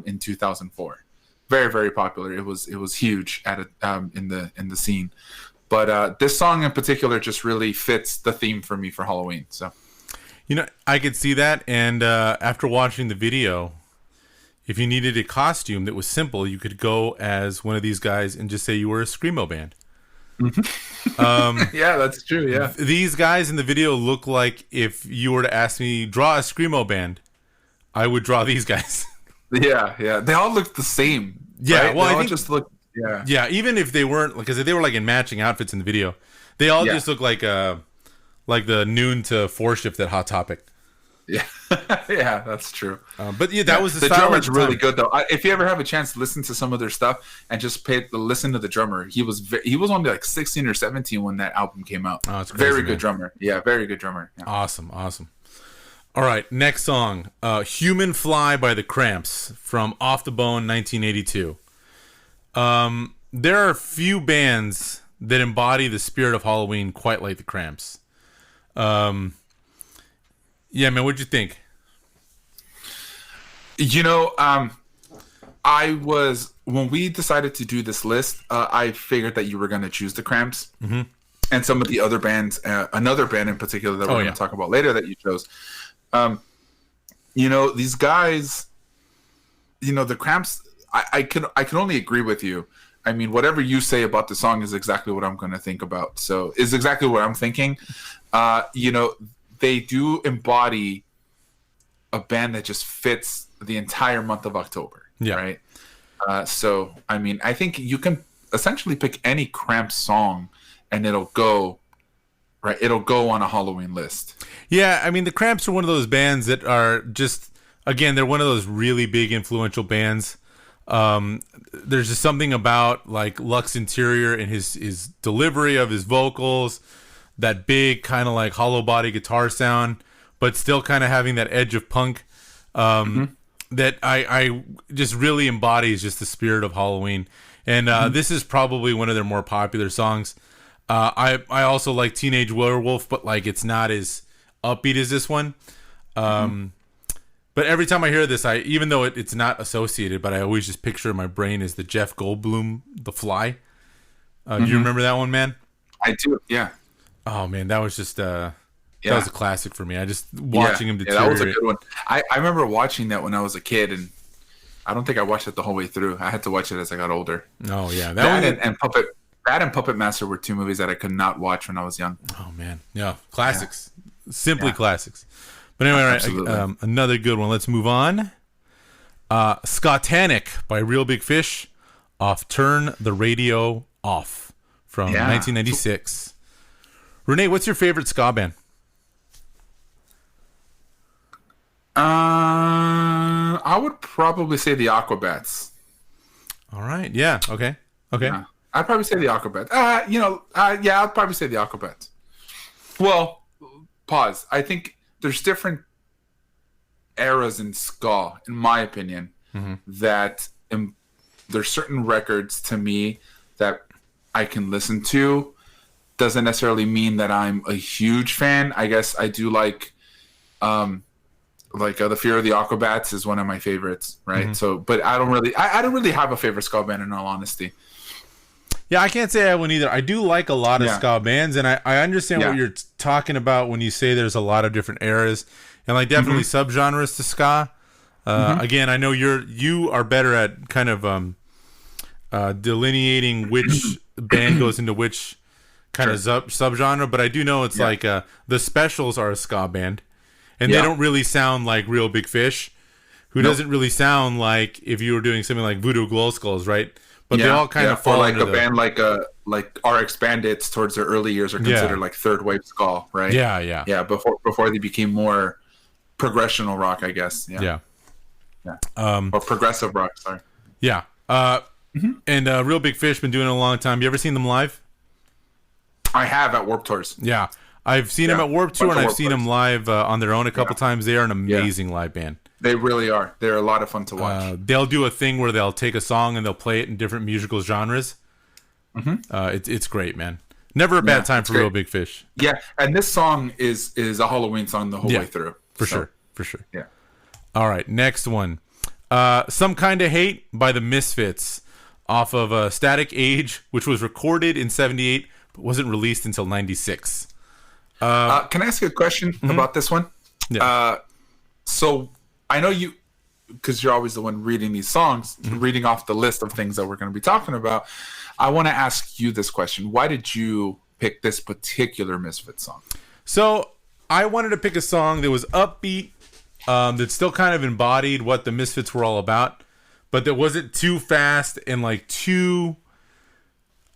in 2004. Very, very popular. It was huge in the scene. But this song in particular just really fits the theme for me for Halloween. So, I could see that. And after watching the video, if you needed a costume that was simple, you could go as one of these guys and just say you were a screamo band. Yeah, that's true. Yeah, these guys in the video look like if you were to ask me draw a screamo band, I would draw these guys. Yeah, they all look the same. Yeah, right? Well, they I think just look. Yeah, even if they weren't, because they were like in matching outfits in the video, they all just look like the noon to 4 shift at Hot Topic. Yeah, yeah, that's true. But that was the drummer's really good though. If you ever have a chance to listen to some of their stuff and just listen to the drummer, he was only like 16 or 17 when that album came out. Oh, it's crazy, very good drummer. Yeah, very good drummer. Yeah. Awesome. All right, next song, "Human Fly" by the Cramps from Off the Bone, 1982. There are few bands that embody the spirit of Halloween quite like the Cramps. Yeah, man, what'd you think? When we decided to do this list, I figured that you were going to choose the Cramps and some of the other bands, another band in particular that we're going to talk about later that you chose. These guys, the Cramps, I can only agree with you. I mean, whatever you say about the song is exactly what I'm going to think about. So is exactly what I'm thinking. They do embody a band that just fits the entire month of October. Yeah. Right. So, I mean, I think you can essentially pick any Cramps song and it'll go right? It'll go on a Halloween list. Yeah, I mean, the Cramps are one of those bands that are just, again, they're one of those really big influential bands. There's just something about like Lux Interior and his delivery of his vocals, that big kind of like hollow body guitar sound, but still kind of having that edge of punk. That I just really embodies just the spirit of Halloween. And this is probably one of their more popular songs. I also like Teenage Werewolf, but like it's not as upbeat as this one. But every time I hear this, even though it's not associated, but I always just picture in my brain is the Jeff Goldblum, The Fly. Do you remember that one, man? I do, yeah. Oh man, that was just that was a classic for me. I just watching him deteriorate. Yeah, that was a good one. I remember watching that when I was a kid, and I don't think I watched it the whole way through. I had to watch it as I got older. Oh yeah, and Puppet Master were two movies that I could not watch when I was young. Oh man, yeah, classics, simply classics. But anyway, right, another good one. Let's move on. Scotanic by Real Big Fish, off Turn the Radio Off from 1996. Renee, what's your favorite ska band? I would probably say the Aquabats. All right. Yeah. Okay. Yeah. I'd probably say the Aquabats. I'd probably say the Aquabats. Well, pause. I think there's different eras in ska, in my opinion, that there's certain records to me that I can listen to. Doesn't necessarily mean that I'm a huge fan. I guess I do like The Fear of the Aquabats is one of my favorites, right? So, but I don't really have a favorite ska band in all honesty. Yeah, I can't say I have one either. I do like a lot of ska bands, and I understand what you're talking about when you say there's a lot of different eras and like definitely subgenres to ska. Again, I know you are better at kind of delineating which band goes into which kind of subgenre, but I do know it's like the Specials are a ska band, and they don't really sound like Real Big Fish, who doesn't really sound like if you were doing something like Voodoo Glow Skulls, right? But they all kind of fall like under a band like RX Bandits towards their early years are considered like third wave ska, right? Yeah. Before they became more progressional rock, I guess. Yeah. Or progressive rock. Sorry. Yeah. And Real Big Fish been doing it a long time. You ever seen them live? I have at Warped Tours. Yeah, I've seen them at Warped Tour, and I've seen them live on their own a couple times. They are an amazing live band. They really are. They're a lot of fun to watch. They'll do a thing where they'll take a song and they'll play it in different musical genres. It's great, man. Never a bad time for Real Big Fish. Yeah, and this song is a Halloween song the whole way through. For sure. Yeah. All right, next one. Some Kind of Hate by the Misfits, off of Static Age, which was recorded in 78, but wasn't released until 96. Can I ask you a question about this one? Yeah. So I know you, because you're always the one reading these songs, reading off the list of things that we're going to be talking about. I want to ask you this question. Why did you pick this particular Misfits song? So I wanted to pick a song that was upbeat, that still kind of embodied what the Misfits were all about, but that wasn't too fast and like too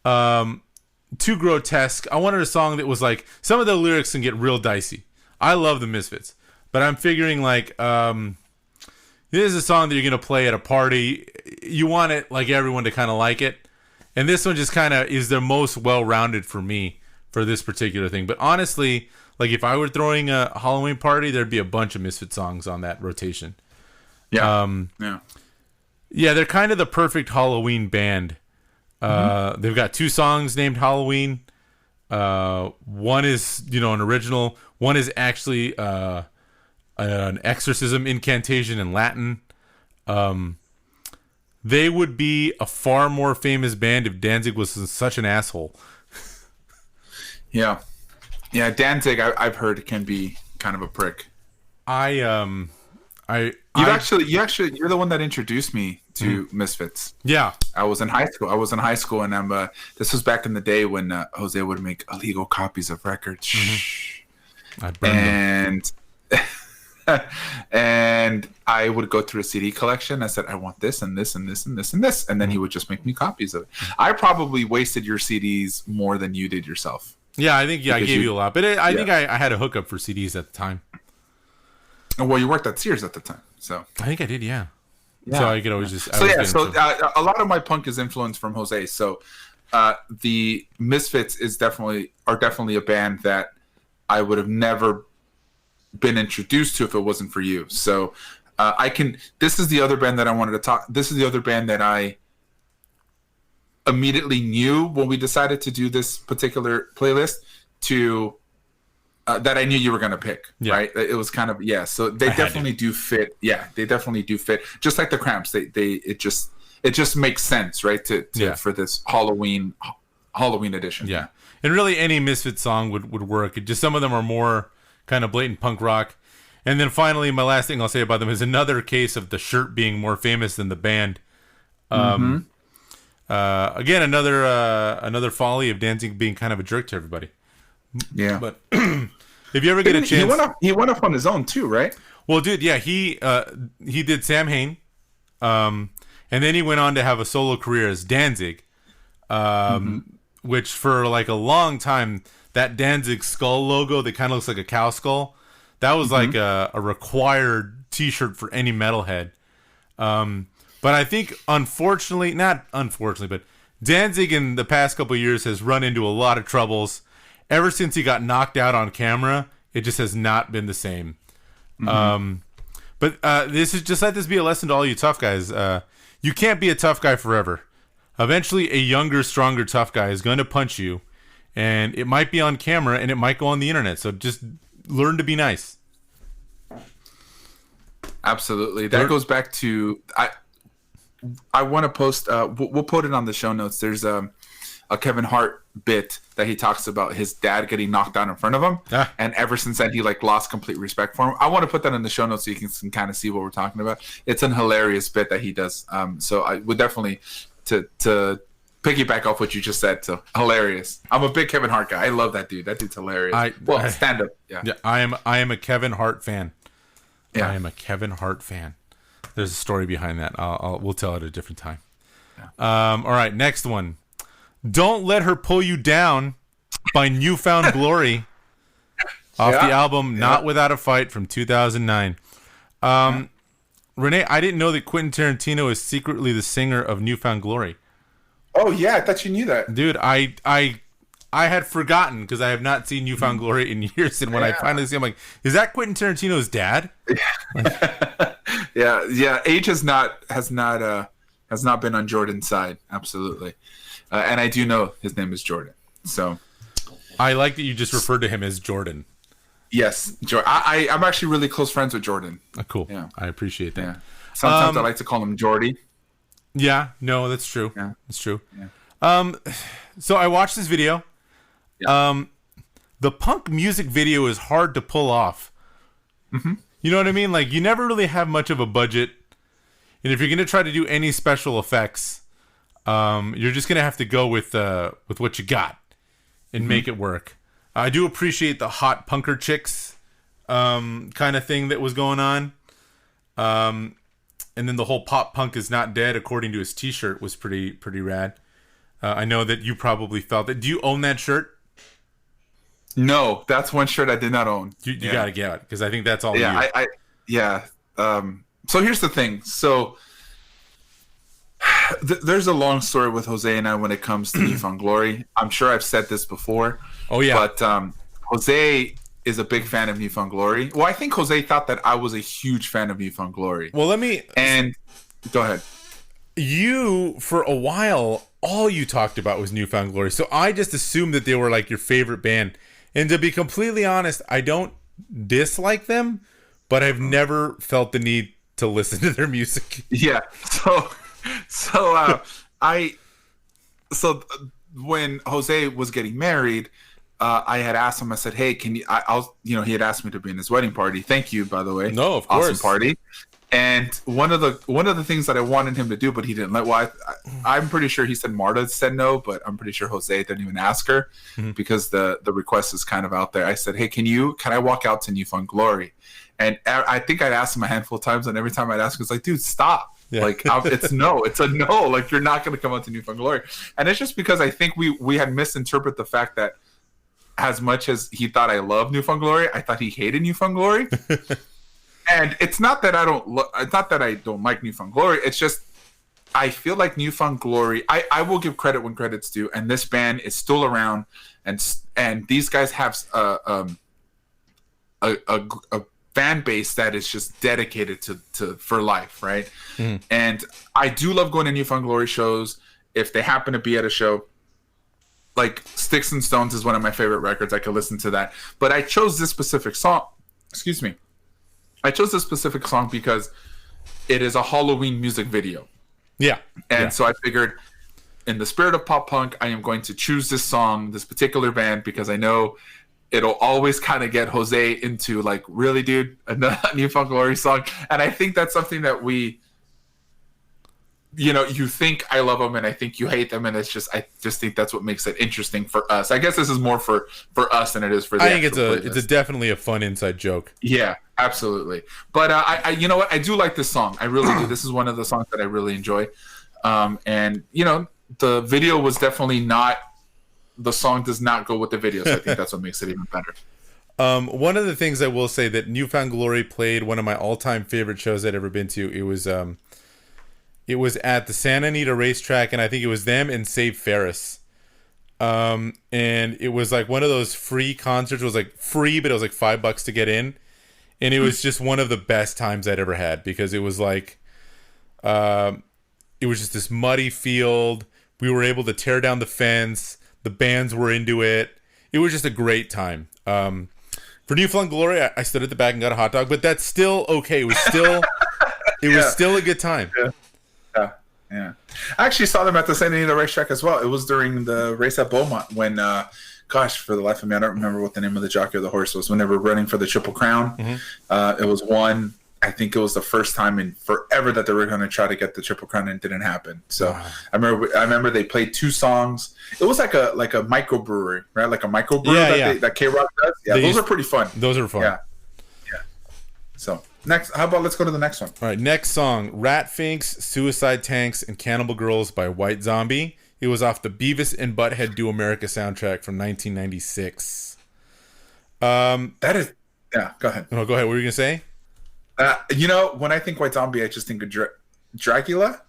grotesque. I wanted a song that was like, some of the lyrics can get real dicey. I love the Misfits, but I'm figuring like this is a song that you're gonna play at a party. You want it like everyone to kind of like it, and this one just kind of is the most well-rounded for me for this particular thing. But honestly, like if I were throwing a Halloween party, there'd be a bunch of Misfit songs on that rotation. Yeah, they're kind of the perfect Halloween band. They've got two songs named Halloween. One is, an original. One is actually an exorcism incantation in Latin. They would be a far more famous band if Danzig was such an asshole. Yeah, Danzig, I've heard, can be kind of a prick. You're the one that introduced me to Misfits. Yeah, I was in high school, and this was back in the day when Jose would make illegal copies of records. And and I would go through a CD collection. I said, I want this and this and this and this and this, and then he would just make me copies of it. I probably wasted your CDs more than you did yourself. Yeah, I think I gave you a lot, but I think Yeah. I had a hookup for CDs at the time. Well, you worked at Sears at the time, so I think I did, yeah. yeah. So I could always just. So yeah, so a lot of my punk is influenced from Jose. So the Misfits are definitely a band that I would have never been introduced to if it wasn't for you. So This is the other band that I wanted to talk. This is the other band that I immediately knew when we decided to do this particular playlist that I knew you were going to pick, right? It was kind of, so they definitely do fit. Yeah, they definitely do fit. Just like the Cramps, it just makes sense, right? For this Halloween edition. Yeah. And really any Misfits song would work. Just some of them are more kind of blatant punk rock. And then finally, my last thing I'll say about them is another case of the shirt being more famous than the band. Again, another folly of Danzig being kind of a jerk to everybody. Yeah. But if you ever get a chance, he went up on his own too, right? Well, dude, yeah, he did Sam Hain, and then he went on to have a solo career as Danzig, which for like a long time, that Danzig skull logo that kind of looks like a cow skull, that was like a required T-shirt for any metalhead. But I think, not unfortunately, but Danzig in the past couple of years has run into a lot of troubles. Ever since he got knocked out on camera, it just has not been the same. But this is just let this be a lesson to all you tough guys. You can't be a tough guy forever. Eventually, a younger, stronger tough guy is going to punch you, and it might be on camera, and it might go on the internet. So just learn to be nice. Absolutely. That goes back to I want to post. We'll put it on the show notes. There's a Kevin Hart bit that he talks about his dad getting knocked out in front of him, and ever since then he lost complete respect for him. I want to put that in the show notes so you can kind of see what we're talking about. It's an hilarious bit that he does. So I would definitely to piggyback off what you just said. So hilarious. I'm a big Kevin Hart guy. I love that dude. That dude's hilarious. Stand up. Yeah. I am a Kevin Hart fan. Yeah. I am a Kevin Hart fan. There's a story behind that. We'll tell it at a different time. Yeah. All right, next one. Don't Let Her Pull You Down by Newfound Glory off the album Not Without a Fight from 2009. Renee, I didn't know that Quentin Tarantino is secretly the singer of Newfound Glory. Oh, yeah. I thought you knew that. Dude, I had forgotten because I have not seen Newfound Glory in years. And when I finally see him, I'm like, is that Quentin Tarantino's dad? Yeah. Age has not been on Jordan's side. Absolutely. And I do know his name is Jordan. So I like that you just referred to him as Jordan. Yes, I'm actually really close friends with Jordan. Cool. Yeah, I appreciate that. Yeah. Sometimes I like to call him Jordy. Yeah, no, that's true. Yeah. That's true. Yeah. So I watched this video. Yeah. The punk music video is hard to pull off. Mm-hmm. You know what I mean? Like, you never really have much of a budget, and if you're gonna try to do any special effects, you're just gonna have to go with what you got and make it work. I do appreciate the hot punker chicks kind of thing that was going on. And then the whole pop punk is not dead, according to his T-shirt, was pretty rad. I know that you probably felt that. Do you own that shirt? No, that's one shirt I did not own. You got to get it because I think that's all. Yeah, so here's the thing. So there's a long story with Jose and I when it comes to Newfound Glory. I'm sure I've said this before. Oh yeah, but Jose is a big fan of Newfound Glory. Well, I think Jose thought that I was a huge fan of Newfound Glory. Well, go ahead. You, for a while, all you talked about was Newfound Glory. So I just assumed that they were like your favorite band. And to be completely honest, I don't dislike them, but I've never felt the need to listen to their music. Yeah. So when Jose was getting married, I had asked him, I said, hey, can you, he had asked me to be in his wedding party. Thank you, by the way. No, of course. Awesome party. And one of the things that I wanted him to do, but he didn't let. Well, I'm pretty sure he said Marta said no, but I'm pretty sure Jose didn't even ask her because the request is kind of out there. I said, hey, can I walk out to Newfound Glory? And I think I'd asked him a handful of times, and every time I'd ask him, it's like, dude, stop. Yeah. Like, it's a no. Like, you're not going to come out to Newfound Glory. And it's just because I think we had misinterpreted the fact that as much as he thought I loved New Found Glory, I thought he hated New Found Glory. And it's not that it's not that I don't like New Found Glory. It's just I feel like New Found Glory. I will give credit when credit's due, and this band is still around, and these guys have a fan base that is just dedicated to for life, right? Mm. And I do love going to New Found Glory shows if they happen to be at a show. Like Sticks and Stones is one of my favorite records. I could listen to that. But I chose this specific song. Excuse me. I chose this specific song because it is a Halloween music video. Yeah. And so I figured, in the spirit of pop punk, I am going to choose this song, this particular band, because I know it'll always kind of get Jose into like, really, dude, a New Found Glory song. And I think that's something that we, you think I love them and I think you hate them, and I just think that's what makes it interesting for us. I guess this is more for us than it is for the I think it's definitely a fun inside joke. Yeah, absolutely. But I you know what? I do like this song. I really do. This is one of the songs that I really enjoy. And the video was definitely not. The song does not go with the video, so I think that's what makes it even better. One of the things I will say that New Found Glory played one of my all-time favorite shows I'd ever been to. It was at the Santa Anita racetrack, and I think it was them and Save Ferris. And it was like one of those free concerts. It was like free, but it was like $5 to get in. And it was just one of the best times I'd ever had, because it was like, it was just this muddy field. We were able to tear down the fence. The bands were into it. It was just a great time. For New Found Glory, I stood at the back and got a hot dog, but that's still okay. It was still, was still a good time. Yeah. I actually saw them at the Santa Anita racetrack as well. It was during the race at Beaumont when, for the life of me, I don't remember what the name of the jockey or the horse was when they were running for the Triple Crown. Mm-hmm. It was one. I think it was the first time in forever that they were going to try to get the Triple Crown, and it didn't happen. So I remember they played 2 songs. It was like a microbrewery, right? Like a microbrew that K-Rock does. Yeah, those are pretty fun. Those are fun. Yeah. So next, how about let's go to the next one? All right, next song, Ratfinks, Suicide Tanks, and Cannibal Girls by White Zombie. It was off the Beavis and Butthead Do America soundtrack from 1996. That is, yeah. Go ahead. Oh, go ahead. What were you gonna say? When I think White Zombie, I just think of Dracula.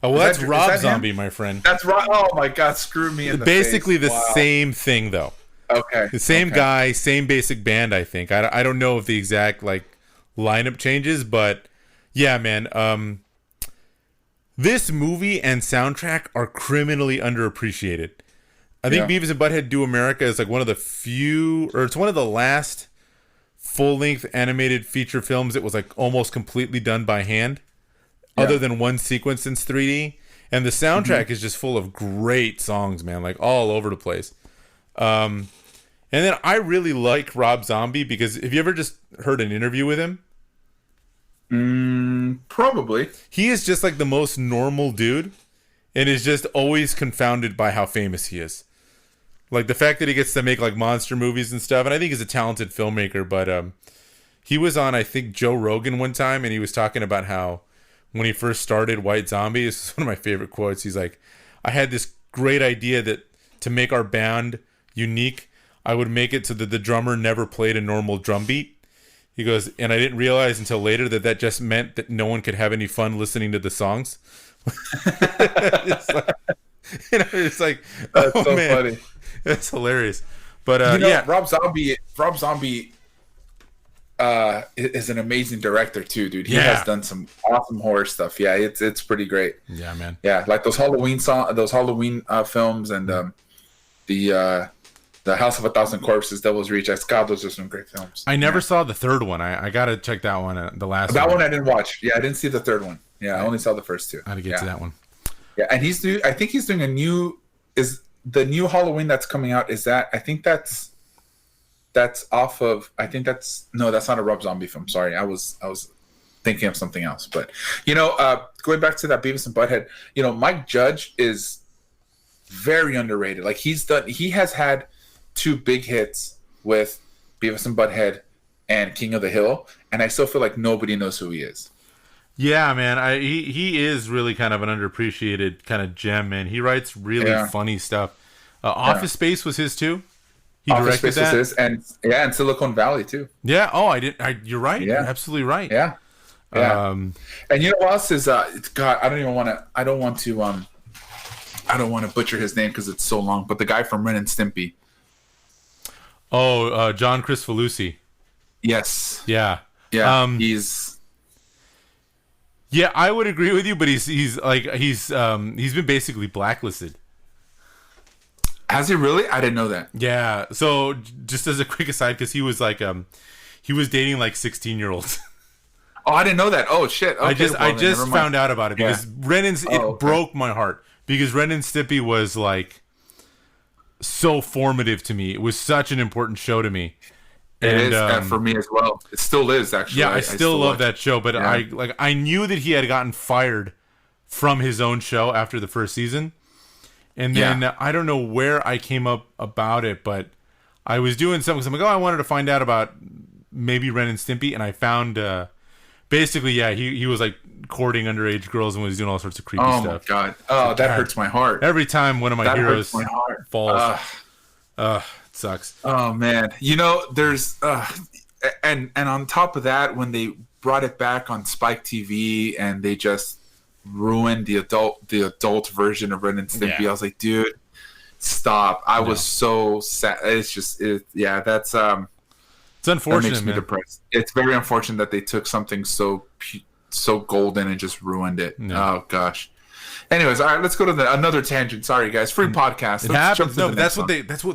Oh, well, that's Rob Zombie, my friend. That's Rob. Oh my God, screw me in the Basically face. the same thing, though. Okay. The same guy, same basic band, I think. I don't know if the exact lineup changes, but yeah, man. This movie and soundtrack are criminally underappreciated. I think Beavis and Butthead Do America is one of the few, or it's one of the last full-length animated feature films that was almost completely done by hand, other than one sequence in 3D. And the soundtrack is just full of great songs, man, all over the place. And then I really like Rob Zombie because have you ever just heard an interview with him? Probably. He is just the most normal dude, and is just always confounded by how famous he is. The fact that he gets to make monster movies and stuff, and I think he's a talented filmmaker, but he was on, I think, Joe Rogan one time, and he was talking about how when he first started White Zombie, this is one of my favorite quotes, he's like, I had this great idea that to make our band unique, I would make it so that the drummer never played a normal drum beat. He goes, and I didn't realize until later that just meant that no one could have any fun listening to the songs. It's that's so funny. That's hilarious. But Rob Zombie is an amazing director too, dude. He has done some awesome horror stuff. Yeah, it's pretty great. Yeah, man. Yeah, those Halloween films, and the House of a Thousand Corpses, Devil's Rejects. God, those are some great films. I never saw the third one. I gotta check that one. The last that one I didn't watch. Yeah, I didn't see the third one. Yeah, I only saw the first 2. I had to get to that one. Yeah, and I think he's doing the new Halloween that's coming out. Is that? I think that's off of. I think that's not a Rob Zombie film. Sorry, I was thinking of something else. But going back to that Beavis and Butthead, Mike Judge is very underrated. He has had 2 big hits with Beavis and Butthead and King of the Hill, and I still feel like nobody knows who he is. Yeah, man. He is really kind of an underappreciated kind of gem, man. He writes really funny stuff. Office Space was his too. He Office directed Space that. was his, and Silicon Valley too. Yeah. Oh, I didn't. You're right. Yeah. You're absolutely right. Yeah. Yeah. And you know what else is? God, I don't even want to. I don't want to butcher his name because it's so long. But the guy from Ren and Stimpy. Oh, John Cristofalusi. Yes. Yeah. Yeah. Yeah, I would agree with you, but he's been basically blacklisted. Has he really? I didn't know that. Yeah. So just as a quick aside, because he was like he was dating like 16-year-olds. Oh, I didn't know that. Oh shit. Okay, I just found out about it because Yeah. Broke my heart because Ren and Stimpy was like so formative to me. It was such an important show to me. It is for me as well. It still is actually. Yeah, I still love that show, but Yeah. I knew that he had gotten fired from his own show after the first season. And then I don't know where I came up about it, but I was doing something because I'm like, I wanted to find out about maybe Ren and Stimpy, and I found basically, he was like courting underage girls and was doing all sorts of creepy stuff. Oh my god! Oh, that hurts my heart. Every time one of my heroes falls, it sucks. Oh man, there's and on top of that, when they brought it back on Spike TV and they just ruined the adult version of Ren and Stimpy, I was like, dude, stop! I was so sad. It's just that's it's unfortunate. That makes me depressed. It's very unfortunate that they took something so golden and just ruined it. No. Oh gosh. Anyways, all right, let's go to another tangent. Sorry, guys. Free podcast. It happens. No, but that's what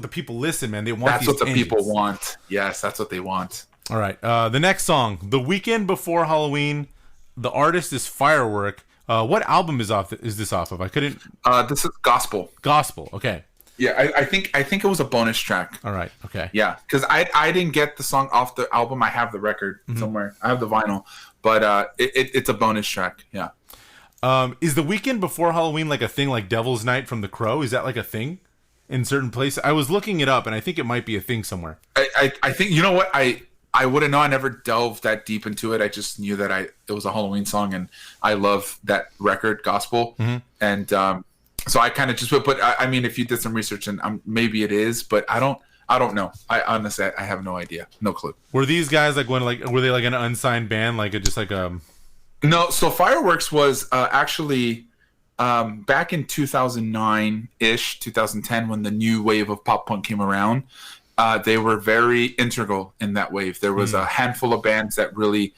the people listen, man. They want. That's what the people want. Yes, that's what they want. All right. The next song, "The Weekend Before Halloween." The artist is Firework. What album is this off of? I couldn't. This is Gospel. Gospel. Okay. Yeah, I think it was a bonus track. All right. Okay. Yeah, because I didn't get the song off the album. I have the record somewhere. I have the vinyl, but it's a bonus track. Yeah. Is The Weekend Before Halloween like a thing like Devil's Night from The Crow? Is that like a thing in certain places? I was looking it up, and I think it might be a thing somewhere. I think, you know what, I wouldn't know. I never delved that deep into it. I just knew that it was a Halloween song, and I love that record, Gospel. And so I kind of just put. But I mean, if you did some research, and maybe it is, but I don't know. I honestly, I have no idea, no clue. Were these guys were they like an unsigned band, No, so Fireworks was actually back in 2009-ish, 2010, when the new wave of pop punk came around. They were very integral in that wave. There was a handful of bands that really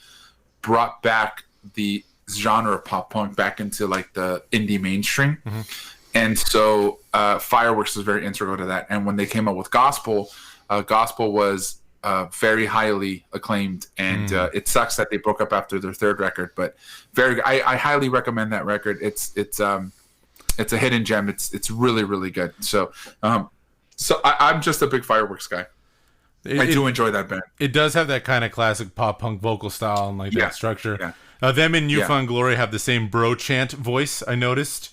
brought back the genre of pop punk back into like the indie mainstream. And so Fireworks was very integral to that. And when they came out with Gospel, Gospel was very highly acclaimed, and it sucks that they broke up after their third record, but I highly recommend that record. It's a hidden gem. It's really, really good. So I'm just a big Fireworks guy. I do enjoy that band. It does have that kind of classic pop punk vocal style and like that structure. Them and Newfound Glory have the same bro chant voice, I noticed.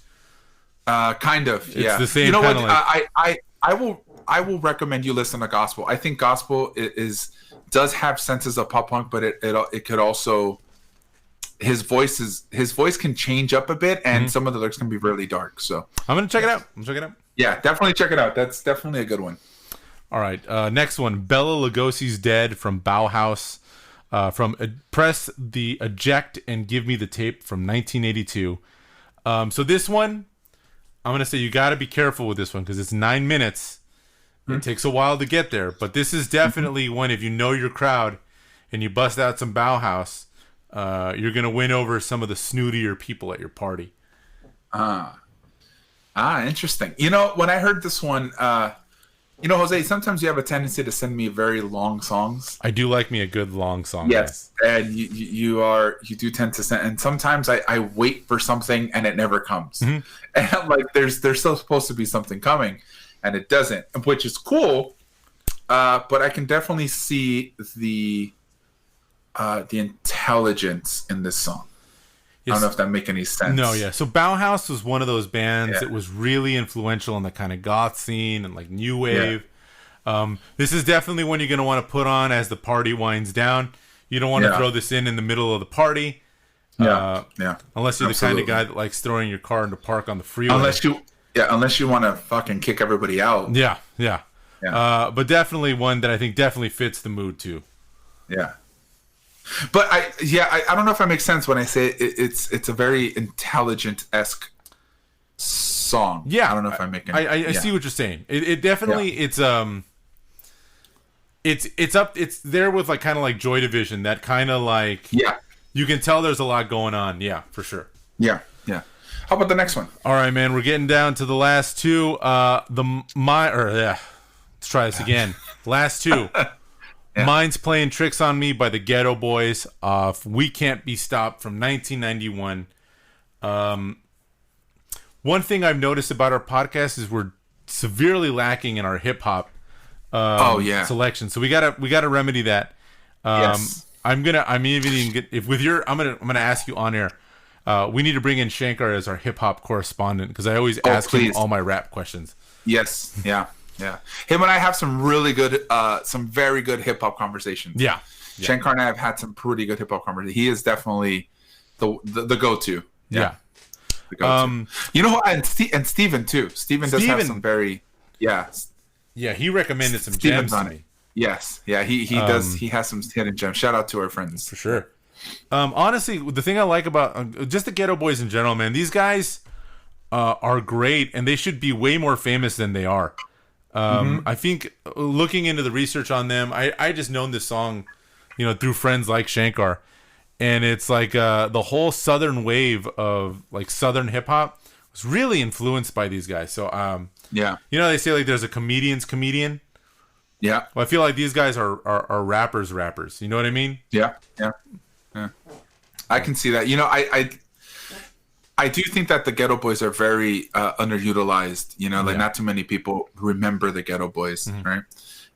Kind of. It's the same. You know what? I will recommend you listen to Gospel. I think Gospel does have senses of pop punk, but it could also, his voice can change up a bit, and some of the lyrics can be really dark. So I'm gonna check it out. Yeah, definitely check it out. That's definitely a good one. All right, next one, Bela Lugosi's "Dead" from Bauhaus, from Press the Eject and Give Me the Tape from 1982. So this one, I'm gonna say you got to be careful with this one because it's 9 minutes. It takes a while to get there, but this is definitely one, if you know your crowd and you bust out some Bauhaus, you're going to win over some of the snootier people at your party. Interesting. When I heard this one, Jose, sometimes you have a tendency to send me very long songs. I do like me a good long song. Yes, and you do tend to send, and sometimes I wait for something and it never comes. And I'm like, there's still supposed to be something coming. And it doesn't, which is cool, but I can definitely see the intelligence in this song. Yes. I don't know if that make any sense. No, yeah. So Bauhaus was one of those bands that was really influential in the kind of goth scene and like new wave. This is definitely one you're going to want to put on as the party winds down. You don't want to throw this in the middle of the party. Unless you're the kind of guy that likes throwing your car into park on the freeway. Unless you want to fucking kick everybody out. Yeah. Yeah. But definitely one that I think definitely fits the mood too. Yeah. But I don't know if I make sense when I say it's a very intelligent-esque song. Yeah, I don't know if I'm making. I see what you're saying. It definitely it's there with like kind of like Joy Division, that kind of like you can tell there's a lot going on. Yeah, for sure. Yeah. How about the next one? All right, man, we're getting down to the last two. Let's try this again. Last two. Mine's Playing Tricks on Me by the Ghetto Boys off We Can't Be Stopped from 1991. One thing I've noticed about our podcast is we're severely lacking in our hip hop selection. So we gotta remedy that. Yes. I'm gonna ask you on air. We need to bring in Shankar as our hip hop correspondent, because I always ask him all my rap questions. Yes. Yeah. Him and I have some really good, some very good hip hop conversations. Yeah. Shankar and I have had some pretty good hip hop conversations. He is definitely the go-to. Yeah. The go-to. You know, and Steven too. Steven does have some very Yeah, he recommended some Steven's gems to me. Yes. Yeah, he does. He has some hidden gems. Shout out to our friends. For sure. Honestly, the thing I like about just the Ghetto Boys in general, man, these guys are great, and they should be way more famous than they are. I think looking into the research on them, I just known this song, through friends like Shankar, and it's like the whole southern wave of like southern hip hop was really influenced by these guys. So they say like there's a comedian's comedian. Yeah. Well, I feel like these guys are rappers. You know what I mean? Yeah. I can see that. I do think that the Ghetto Boys are very underutilized. Not too many people remember the Ghetto Boys, right?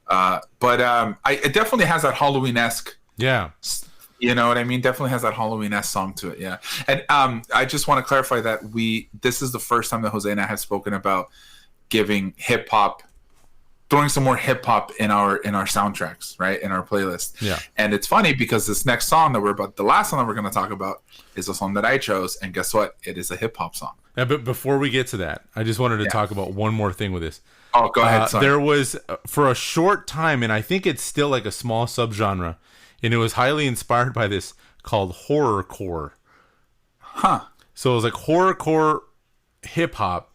But it definitely has that Halloween-esque. Yeah. You know what I mean? Definitely has that Halloween-esque song to it. Yeah. And I just want to clarify that this is the first time that Jose and I have spoken about giving hip hop, throwing some more hip hop in our soundtracks, right? In our playlist. Yeah. And it's funny because this next song the last song that we're going to talk about is a song that I chose, and guess what? It is a hip hop song. Yeah, but before we get to that, I just wanted to talk about one more thing with this. Oh, go ahead. Sorry. There was for a short time, and I think it's still like a small subgenre, and it was highly inspired by this, called horrorcore. Huh. So it was like horrorcore hip hop.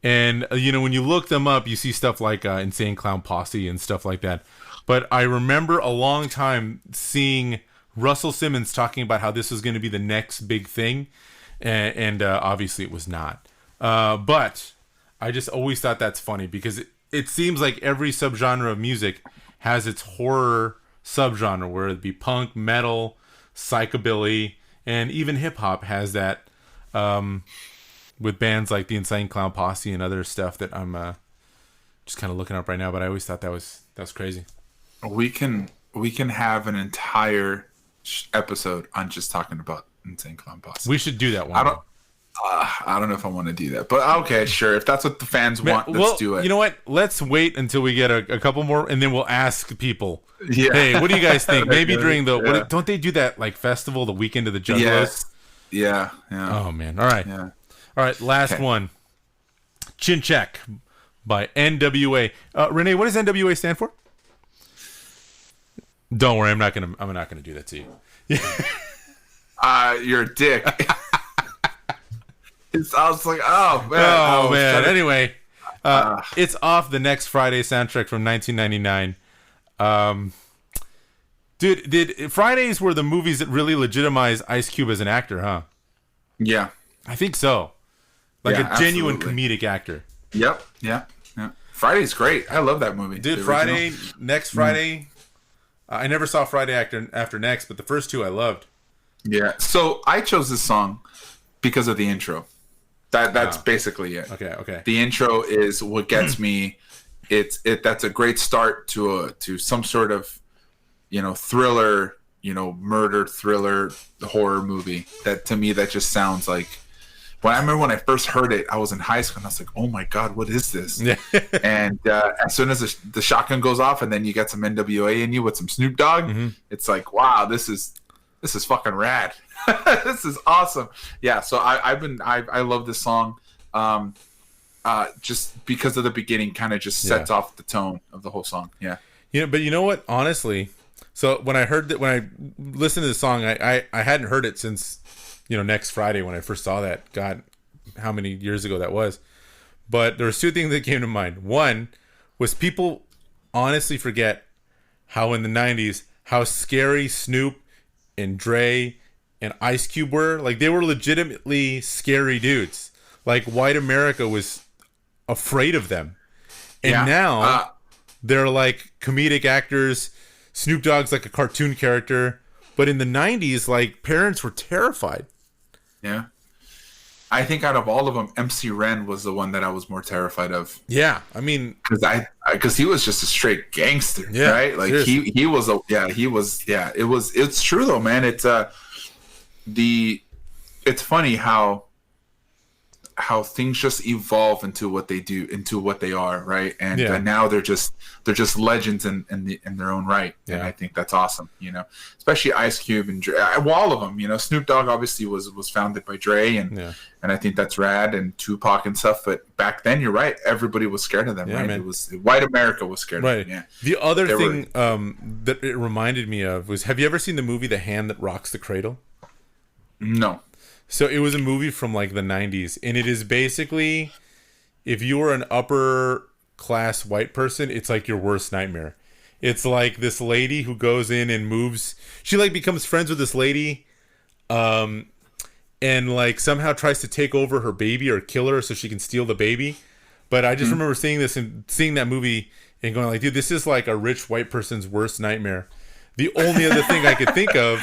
And, when you look them up, you see stuff like Insane Clown Posse and stuff like that. But I remember a long time seeing Russell Simmons talking about how this was going to be the next big thing. And obviously it was not. But I just always thought that's funny, because it seems like every subgenre of music has its horror subgenre, where it'd be punk, metal, psychobilly, and even hip-hop has that... with bands like the Insane Clown Posse and other stuff that I'm just kind of looking up right now, but I always thought that was crazy. We can have an entire episode on just talking about Insane Clown Posse. We should do that one. I don't know if I want to do that, but okay, sure. If that's what the fans want, let's do it. You know what? Let's wait until we get a couple more, and then we'll ask people. Yeah. Hey, what do you guys think? Maybe during don't they do that like festival, the Weekend of the Juggalos? Yes. Yeah. Oh man. All right. Yeah. All right, last one. Chin Check by NWA. Renee, what does NWA stand for? Don't worry, I'm not gonna do that to you. You're a dick. I was like, oh man. Oh man. Anyway, it's off the Next Friday soundtrack from 1999. Dude, Fridays were the movies that really legitimized Ice Cube as an actor, huh? Yeah, I think so. Like a genuine absolutely. comedic actor. Yep. Yeah. Friday's great. I love that movie. Dude, Friday, Next Friday. I never saw Friday after Next, but the first two I loved. Yeah. So I chose this song because of the intro. That's basically it. Okay. The intro is what gets me. That's a great start to some sort of, thriller, murder thriller horror movie. That to me, that just sounds like. I remember when I first heard it, I was in high school and I was like, "Oh my god, what is this?" And as soon as the shotgun goes off, and then you get some NWA in you with some Snoop Dogg, it's like, "Wow, this is fucking rad. This is awesome." Yeah, so I love this song. just because of the beginning, kind of just sets off the tone of the whole song. Yeah. But you know what? Honestly, so when I listened to the song, I hadn't heard it since, Next Friday when I first saw that. God, how many years ago that was. But there was two things that came to mind. One was people honestly forget how in the 90s, how scary Snoop and Dre and Ice Cube were. Like, they were legitimately scary dudes. Like, white America was afraid of them. And now they're like comedic actors. Snoop Dogg's like a cartoon character. But in the 90s, like, parents were terrified. Yeah. I think out of all of them, MC Ren was the one that I was more terrified of. Yeah, I mean, because he was just a straight gangster, right? Like seriously. It's true though, man. It's funny how things just evolve into what they do, into what they are, right? And now they're just legends in their own right. And I think that's awesome, especially Ice Cube and Dre. Well, all of them, Snoop Dogg obviously was founded by Dre, and I think that's rad, and Tupac and stuff. But back then, you're right, everybody was scared of them, right? Man. It was white America was scared of them. Yeah. The other thing that it reminded me of was, have you ever seen the movie The Hand That Rocks the Cradle? No. So it was a movie from like the 90s, and it is basically, if you were an upper class white person, it's like your worst nightmare. It's like this lady who goes in and moves. She like becomes friends with this lady, and like somehow tries to take over her baby or kill her so she can steal the baby. But I just remember seeing this and seeing that movie and going like, dude, this is like a rich white person's worst nightmare. The only other thing I could think of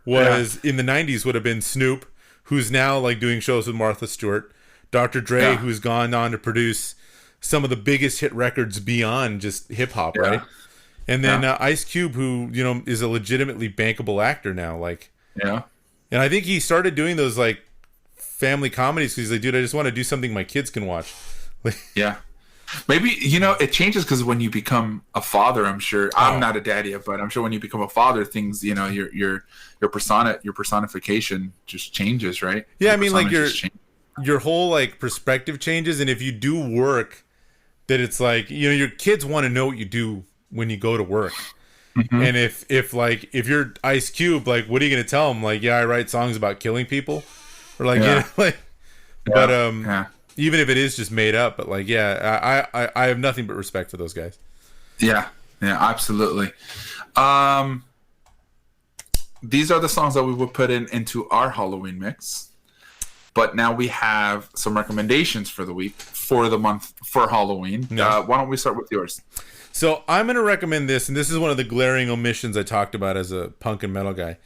was in the 90s would have been Snoop, who's now like doing shows with Martha Stewart, Dr. Dre, who's gone on to produce some of the biggest hit records beyond just hip hop, right? And then Ice Cube, who is a legitimately bankable actor now, like and I think he started doing those like family comedies because he's like, dude, I just want to do something my kids can watch. Maybe it changes because when you become a father, I'm sure I'm not a dad yet, but I'm sure when you become a father, things your personification just changes, right? Yeah, I mean, like your whole like perspective changes, and if you do work, that it's like your kids want to know what you do when you go to work. And if you're Ice Cube, like, what are you gonna tell them? Like, I write songs about killing people, or like even if it is just made up, but like, I have nothing but respect for those guys. Yeah, absolutely. These are the songs that we would put into our Halloween mix. But now we have some recommendations for the week, for the month, for Halloween. Why don't we start with yours? So I'm going to recommend this, and this is one of the glaring omissions I talked about as a punk and metal guy.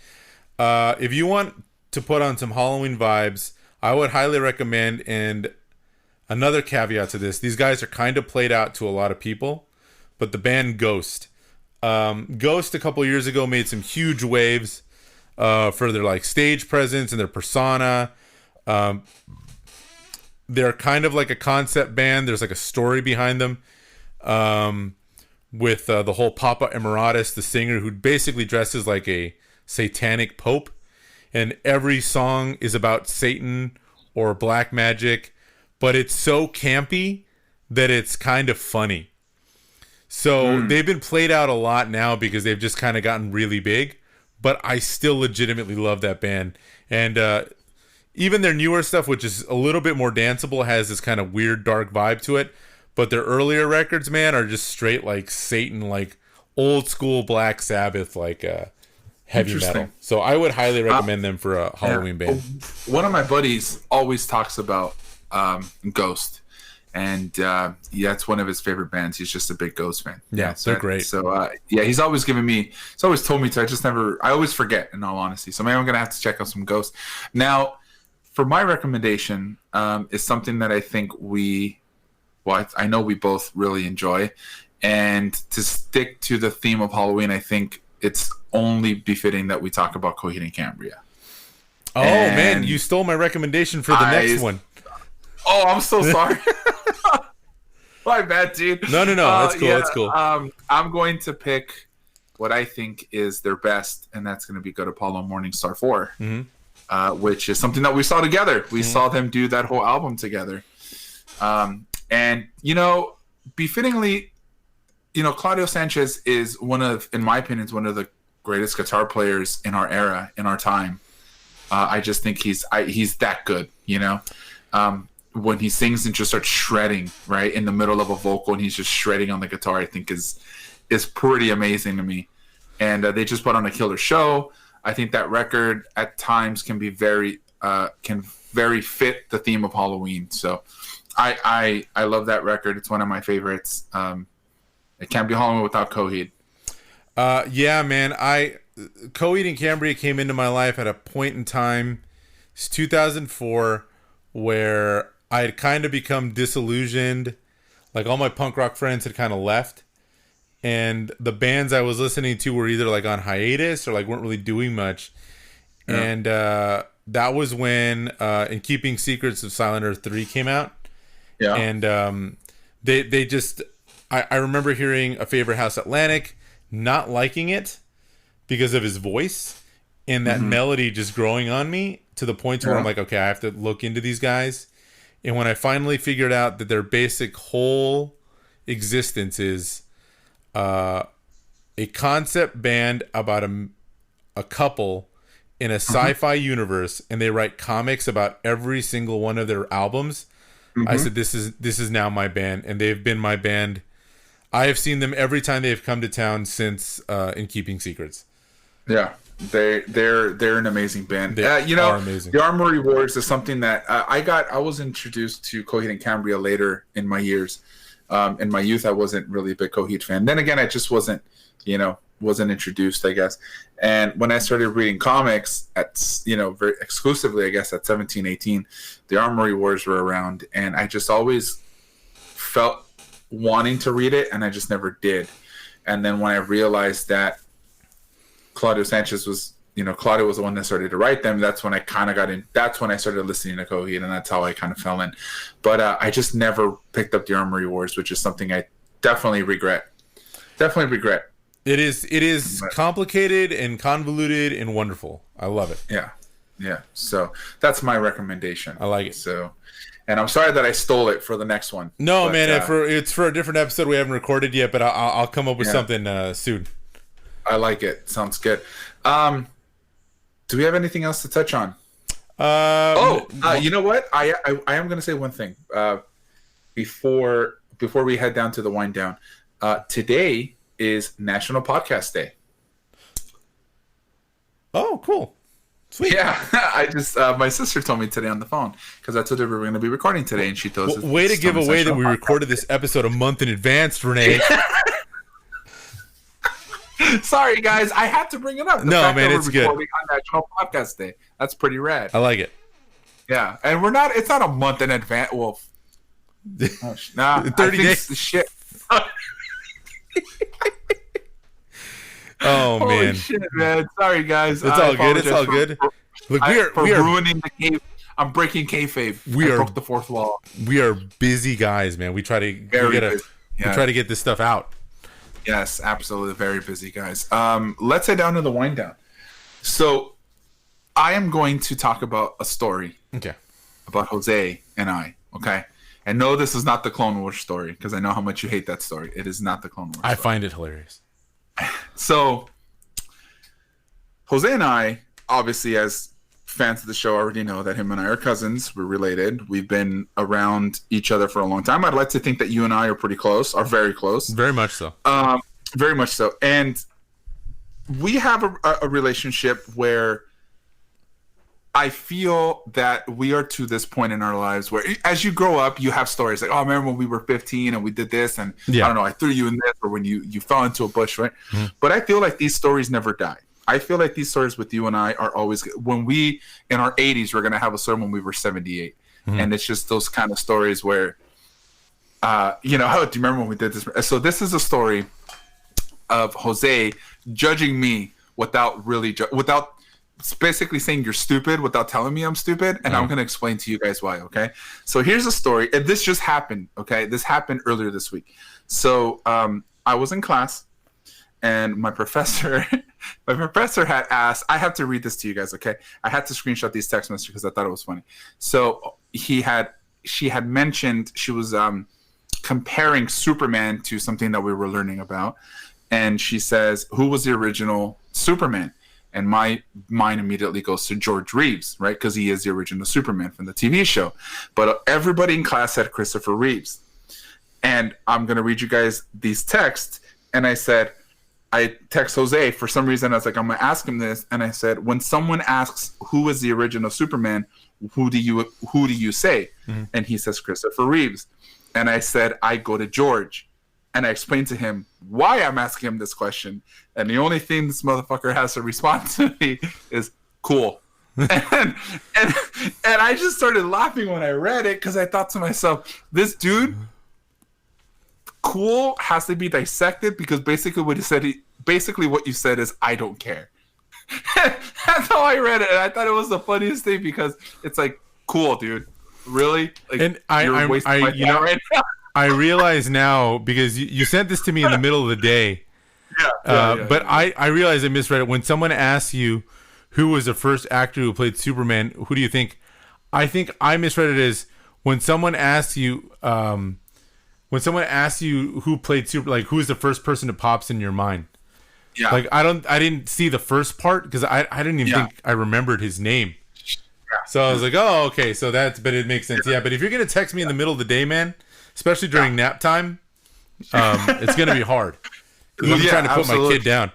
If you want to put on some Halloween vibes, I would highly recommend, and another caveat to this, these guys are kind of played out to a lot of people, but the band Ghost. Ghost a couple years ago made some huge waves for their like stage presence and their persona. They're kind of like a concept band. There's like a story behind them, with the whole Papa Emeritus, the singer, who basically dresses like a satanic pope, and every song is about Satan or black magic, but it's so campy that it's kind of funny. So they've been played out a lot now because they've just kind of gotten really big, but I still legitimately love that band. And even their newer stuff, which is a little bit more danceable, has this kind of weird dark vibe to it. But their earlier records, man, are just straight like Satan, like old school Black Sabbath, like heavy metal. So I would highly recommend them for a Halloween band. One of my buddies always talks about Ghost, and that's one of his favorite bands. He's just a big Ghost fan. Yeah, they're great. So he's always told me to. I always forget, in all honesty. So maybe I'm gonna have to check out some Ghost. Now, for my recommendation, is something that I think I know we both really enjoy, and to stick to the theme of Halloween, I think it's only befitting that we talk about Coheed and Cambria. Oh, man, you stole my recommendation for the next one. Oh, I'm so sorry. My bad, dude. No, that's cool. That's cool. I'm going to pick what I think is their best, and that's going to be Good Apollo Morningstar 4, which is something that we saw together. We saw them do that whole album together. And, befittingly, Claudio Sanchez is in my opinion, is one of the greatest guitar players in our era, in our time. I just think he's that good, when he sings and just starts shredding right in the middle of a vocal and he's just shredding on the guitar, I think is pretty amazing to me. And they just put on a killer show. I think that record at times can be very fit the theme of Halloween. So I love that record. It's one of my favorites. It can't be Halloween without Coheed. Yeah, man. Coheed and Cambria came into my life at a point in time. It's 2004, where I had kind of become disillusioned. Like, all my punk rock friends had kind of left, and the bands I was listening to were either like on hiatus or like weren't really doing much. Yeah. And that was when In Keeping Secrets of Silent Earth 3 came out. Yeah. And they just I remember hearing A Favorite House Atlantic, not liking it because of his voice and that melody just growing on me to the point where I'm like, okay, I have to look into these guys. And when I finally figured out that their basic whole existence is a concept band about a couple in a sci-fi universe, and they write comics about every single one of their albums, I said, this is now my band, and they've been my band. I have seen them every time they've come to town since In Keeping Secrets. Yeah. They're an amazing band. They are amazing. The Armory Wars is something that I was introduced to Coheed and Cambria later in my years. In my youth, I wasn't really a big Coheed fan. Then again, I just wasn't introduced, I guess. And when I started reading comics very exclusively, I guess at 17, 18, the Armory Wars were around, and I just always felt wanting to read it, and I just never did. And then when I realized that Claudio Sanchez was, Claudio was the one that started to write them, that's when I kind of got in. That's when I started listening to Coheed, and that's how I kind of fell in. But I just never picked up the Armory Wars, which is something I definitely regret. It is complicated and convoluted and wonderful. I love it. Yeah. So that's my recommendation. I like it. So, and I'm sorry that I stole it for the next one. No, man, it's for a different episode we haven't recorded yet, but I'll come up with something soon. I like it. Sounds good. Do we have anything else to touch on? You know what? I am going to say one thing before we head down to the wind down. Today is National Podcast Day. Oh, cool. Sweet. Yeah, I just my sister told me today on the phone because I told her we were going to be recording today, and she told us. Way to give away that we recorded this episode a month in advance, Renee. Sorry, guys, I had to bring it up. No, man, it's good. On National Podcast Day, that's pretty rad. I like it. Yeah, and we're not. It's not a month in advance. Well, 30 days. Shit. Oh man! Holy shit, man! Sorry, guys. It's all good. It's all good. Look, we are ruining the cave. I'm breaking kayfabe. I broke the fourth wall. We are busy guys, man. We try to try to get this stuff out. Yes, absolutely. Very busy guys. Let's head down to the wind down. So, I am going to talk about a story. Okay. About Jose and I. Okay. And no, this is not the Clone Wars story because I know how much you hate that story. It is not the Clone Wars. I find it hilarious. So, Jose and I, obviously, as fans of the show, already know that him and I are cousins. We're related. We've been around each other for a long time. I'd like to think that you and I are pretty close, are very close. Very much so. Very much so. And we have a relationship where I feel that we are to this point in our lives where as you grow up, you have stories like, oh, I remember when we were 15 and we did this and I don't know, I threw you in this, or when you fell into a bush, right? Mm-hmm. But I feel like these stories never die. I feel like these stories with you and I are always, when we, in our 80s, we're going to have a story when we were 78. Mm-hmm. And it's just those kind of stories where, do you remember when we did this? So this is a story of Jose judging me without it's basically saying you're stupid without telling me I'm stupid, and I'm going to explain to you guys why, okay? So here's a story, and this just happened, okay? This happened earlier this week. So I was in class, and my professor had asked, I have to read this to you guys, okay? I had to screenshot these text messages because I thought it was funny. So she had mentioned, she was comparing Superman to something that we were learning about. And she says, who was the original Superman? And my mind immediately goes to George Reeves, right? Because he is the original Superman from the TV show. But everybody in class said Christopher Reeves. And I'm going to read you guys these texts. And I text Jose. For some reason, I was like, I'm going to ask him this. And I said, when someone asks who is the original Superman, who do you say? Mm-hmm. And he says Christopher Reeves. And I said, I go to George. And I explained to him why I'm asking him this question. And the only thing this motherfucker has to respond to me is cool. and I just started laughing when I read it because I thought to myself, this dude, cool, has to be dissected because basically what you said is I don't care. That's how I read it. And I thought it was the funniest thing because it's like, cool, dude. Really? Like, and you're wasting my time right now. I realize now because you sent this to me in the middle of the day. But I realize I misread it. When someone asks you who was the first actor who played Superman, who do you think? I think I misread it as when someone asks you who played Super, like who is the first person that pops in your mind. Yeah. Like I didn't see the first part because I didn't even think I remembered his name. Yeah. So I was like, oh, okay, so but it makes sense. Yeah, but if you're gonna text me in the middle of the day, man, especially during nap time, it's gonna be hard. Because I'm trying to put my kid down.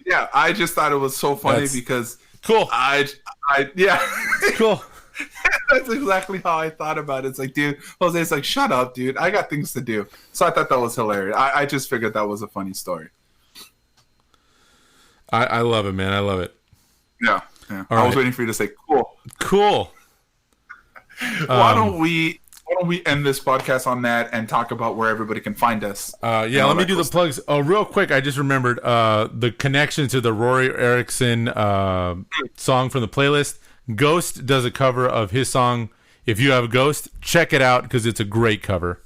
Yeah, I just thought it was so funny because cool. Cool. That's exactly how I thought about it. It's like, dude, Jose's like, shut up, dude. I got things to do. So I thought that was hilarious. I just figured that was a funny story. I love it, man. I love it. Yeah. I was waiting for you to say cool. Why don't we end this podcast on that and talk about where everybody can find us? Let me do the plugs. Oh, real quick, I just remembered the connection to the Rory Erickson song from the playlist. Ghost does a cover of his song. If you have a Ghost, check it out because it's a great cover.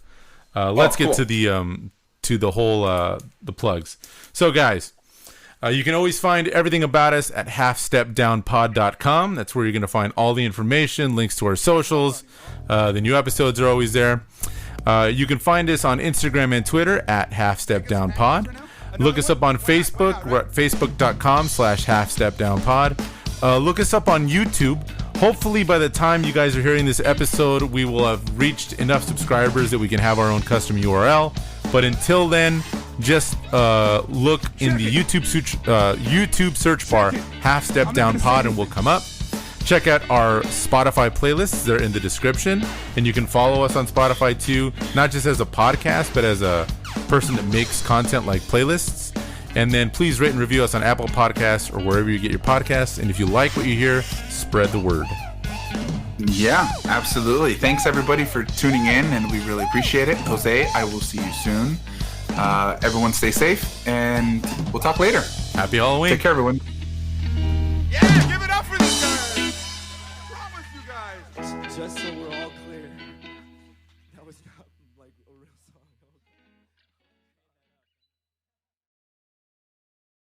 Let's get to the plugs. So, guys. You can always find everything about us at halfstepdownpod.com. That's where you're going to find all the information, links to our socials. The new episodes are always there. You can find us on Instagram and Twitter at halfstepdownpod. Look us up on Facebook. We're at facebook.com/halfstepdownpod. Look us up on YouTube. Hopefully by the time you guys are hearing this episode, we will have reached enough subscribers that we can have our own custom URL. But until then, just look in the YouTube search bar, Half Step Down Pod, and we'll come up. Check out our Spotify playlists. They're in the description. And you can follow us on Spotify too, not just as a podcast, but as a person that makes content like playlists. And then please rate and review us on Apple Podcasts or wherever you get your podcasts. And if you like what you hear, spread the word. Yeah, absolutely. Thanks everybody for tuning in, and we really appreciate it. Jose, I will see you soon. Everyone stay safe, and we'll talk later. Happy Halloween. Take care, everyone. Yeah, give it up for this guy. I promise you guys. Just so we're all clear, that was not